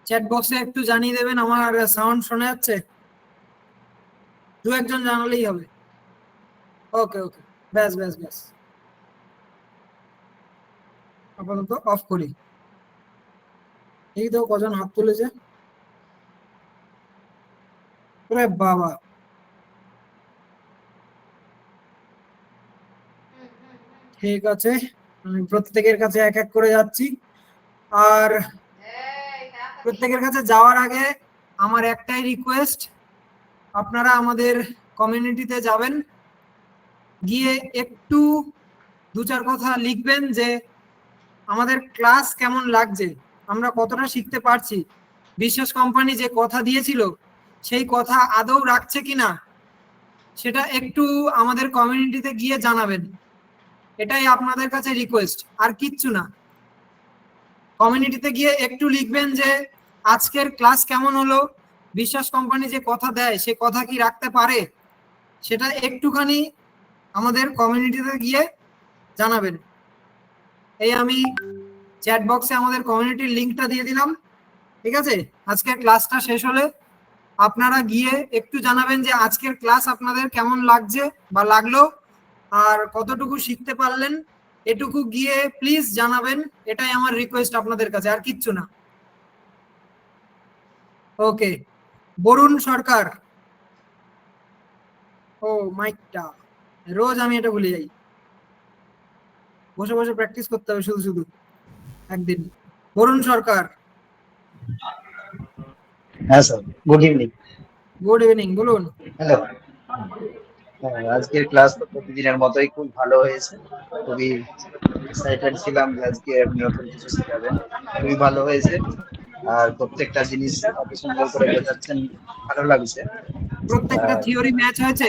চ্যাট বক্সে একটু জানিয়ে দেবেন আমার সাউন্ড শোনা যাচ্ছে? দু একজন জানালেই হবে। ওকে ওকে, ব্যাস ব্যাস ব্যাস, আপাতত অফ করি। এই তো কজন হাত তুলেছে, ওরে বাবা। ঠিক আছে, আমি প্রত্যেকের কাছে এক এক করে যাচ্ছি। আর প্রত্যেকের কাছে যাওয়ার আগে আমার একটাই রিকোয়েস্ট, আপনারা আমাদের কমিউনিটিতে যাবেন, গিয়ে একটু দু চার কথা লিখবেন যে আমাদের ক্লাস কেমন লাগছে, আমরা কতটা শিখতে পারছি, বিশ্বাস কোম্পানি যে কথা দিয়েছিল সেই কথা আদৌ রাখছে কিনা সেটা একটু আমাদের কমিউনিটিতে গিয়ে জানাবেন। এটাই আপনাদের কাছে রিকোয়েস্ট, আর কিচ্ছু না। কমিউনিটিতে গিয়ে একটু লিখবেন যে আজকের ক্লাস কেমন হলো, বিশ্বাস কোম্পানি যে কথা দেয় সে কথা কি রাখতে পারে, সেটা একটুখানি আমাদের কমিউনিটিতে গিয়ে জানাবেন। এই আমি চ্যাট বক্সে আমাদের কমিউনিটির লিঙ্কটা দিয়ে দিলাম, ঠিক আছে? আজকের ক্লাসটা শেষ হলে আপনারা গিয়ে একটু জানাবেন যে আজকের ক্লাস আপনাদের কেমন লাগছে বা লাগলো, আর কতটুকু শিখতে পারলেন, এটুকু গিয়ে প্লিজ জানাবেন। এটাই আমার রিকোয়েস্ট আপনাদের কাছে, আর কিচ্ছু না। ওকে, বরুণ সরকার। ও মাইকটা, রোজ আমি এটা ভুলে যাই, বসে বসে প্র্যাকটিস করতে হবে শুধু শুধু একদিন। বরুণ সরকার। হ্যাঁ sir, good evening. Good evening, বলুন। হ্যালো। আজকের ক্লাস তো প্রতিদিনের মতোই খুব ভালো হয়েছে, খুবই এক্সাইটেড ছিলাম যে আজকে আপনি নতুন কিছু শেখাবেন, খুবই ভালো হয়েছে। আর প্রত্যেকটা জিনিস এত সুন্দর করে বোঝাচ্ছেন, ভালো লাগছে। প্রত্যেকটা থিওরি ম্যাচ হয়েছে?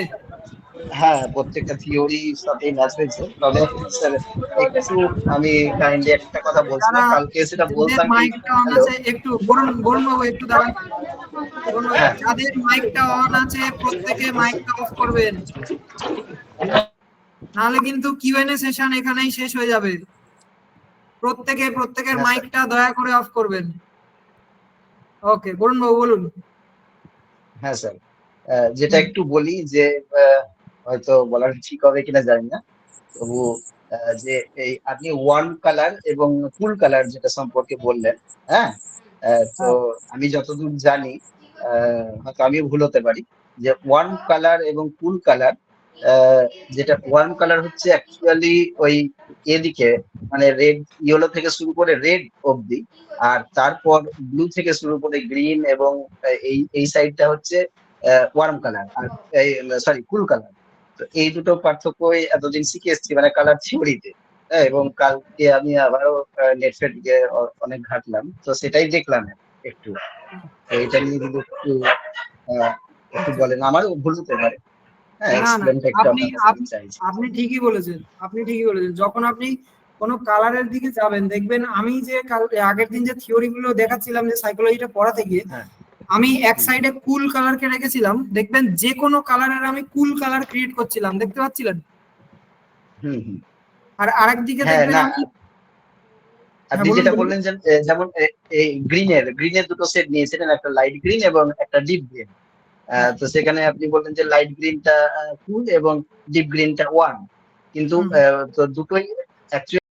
হ্যাঁ, প্রত্যেকটা থিওরি সাথে ম্যাচ হয়েছে। তবে স্যার একটু আমি কাইন্ডলি একটা কথা বলছিলাম, কালকে সেটা বলতাম কি। মাইকটা অন হ্যালো। আছে একটু বরুণ, বরুণ বাবু একটু দাঁড়ান। হ্যাঁ, যাদের মাইকটা অন আছে প্রত্যেকে মাইকটা অফ করবেন, নাহলে কিন্তু কিউএনএ সেশন এখানেই শেষ হয়ে যাবে। প্রত্যেকের হ্যাঁ স্যার। মাইকটা দয়া করে অফ করবেন। ওকে, বরুণ বাবু বলুন। হ্যাঁ স্যার, যেটা একটু বলি যে হয়তো বলার ঠিক হবে কিনা জানি না, তবু যে এই আপনি ওয়ান কালার এবং ফুল কালার যেটা সম্পর্কে বললেন, হ্যাঁ, তো আমি যতদূর জানি, হয়তো আমি ভুল হতে পারি, যে ওয়ান কালার এবং ফুল কালার, যেটা ওয়ান কালার হচ্ছে অ্যাকচুয়ালি ওই এদিকে, মানে রেড ইয়েলো থেকে শুরু করে রেড অবধি, আর তারপর ব্লু থেকে শুরু করে গ্রিন, এবং এই এই সাইডটা হচ্ছে ওয়ার্ম কালার, আর সরি কুল কালার। তো এই দুটো পার্থক্যই এতদিন শিখে এসেছি মানে কালার থিওরিতে। এবং কালকে আমি আবারও নেট ফেট গিয়ে অনেক ঘাটলাম, তো সেটাই দেখলাম একটু। তো এটা নিয়ে যদি একটু বলেন, আমারও ভুল হতে পারে। হ্যাঁ, না না, এক্সপ্লেনটা একটু আপনি আপনার কাছে চাইছি। আপনি ঠিকই বলেছেন, আপনি ঠিকই বলেছেন। যখন আপনি কোনো কালারের দিকে যাবেন দেখবেন, আমি যে আগের দিন যে থিওরি গুলো দেখাচ্ছিলাম যে সাইকোলজিটা পড়াতে গিয়ে, হ্যাঁ আমি এক সাইডে কুল কালারকে রেখেছিলাম, দেখবেন যে কোনো কালারের আমি কুল কালার ক্রিয়েট করছিলাম, দেখতে পাচ্ছিলেন? হুম হুম। আর আরেক দিকে হ্যাঁ দেখবেন না, আমি, আপনি বলুন যেটা বলুন। বললেন যে যেমন এই গ্রিনের দুটো সেট নিয়েছিলেন, একটা লাইট গ্রিন এবং একটা ডিপ গ্রিন। হ্যাঁ। তো সেখানে আপনি বললেন যে লাইট গ্রিনটা কুল এবং ডিপ গ্রিনটা ওয়ান, কিন্তু হুম। তো দুটোই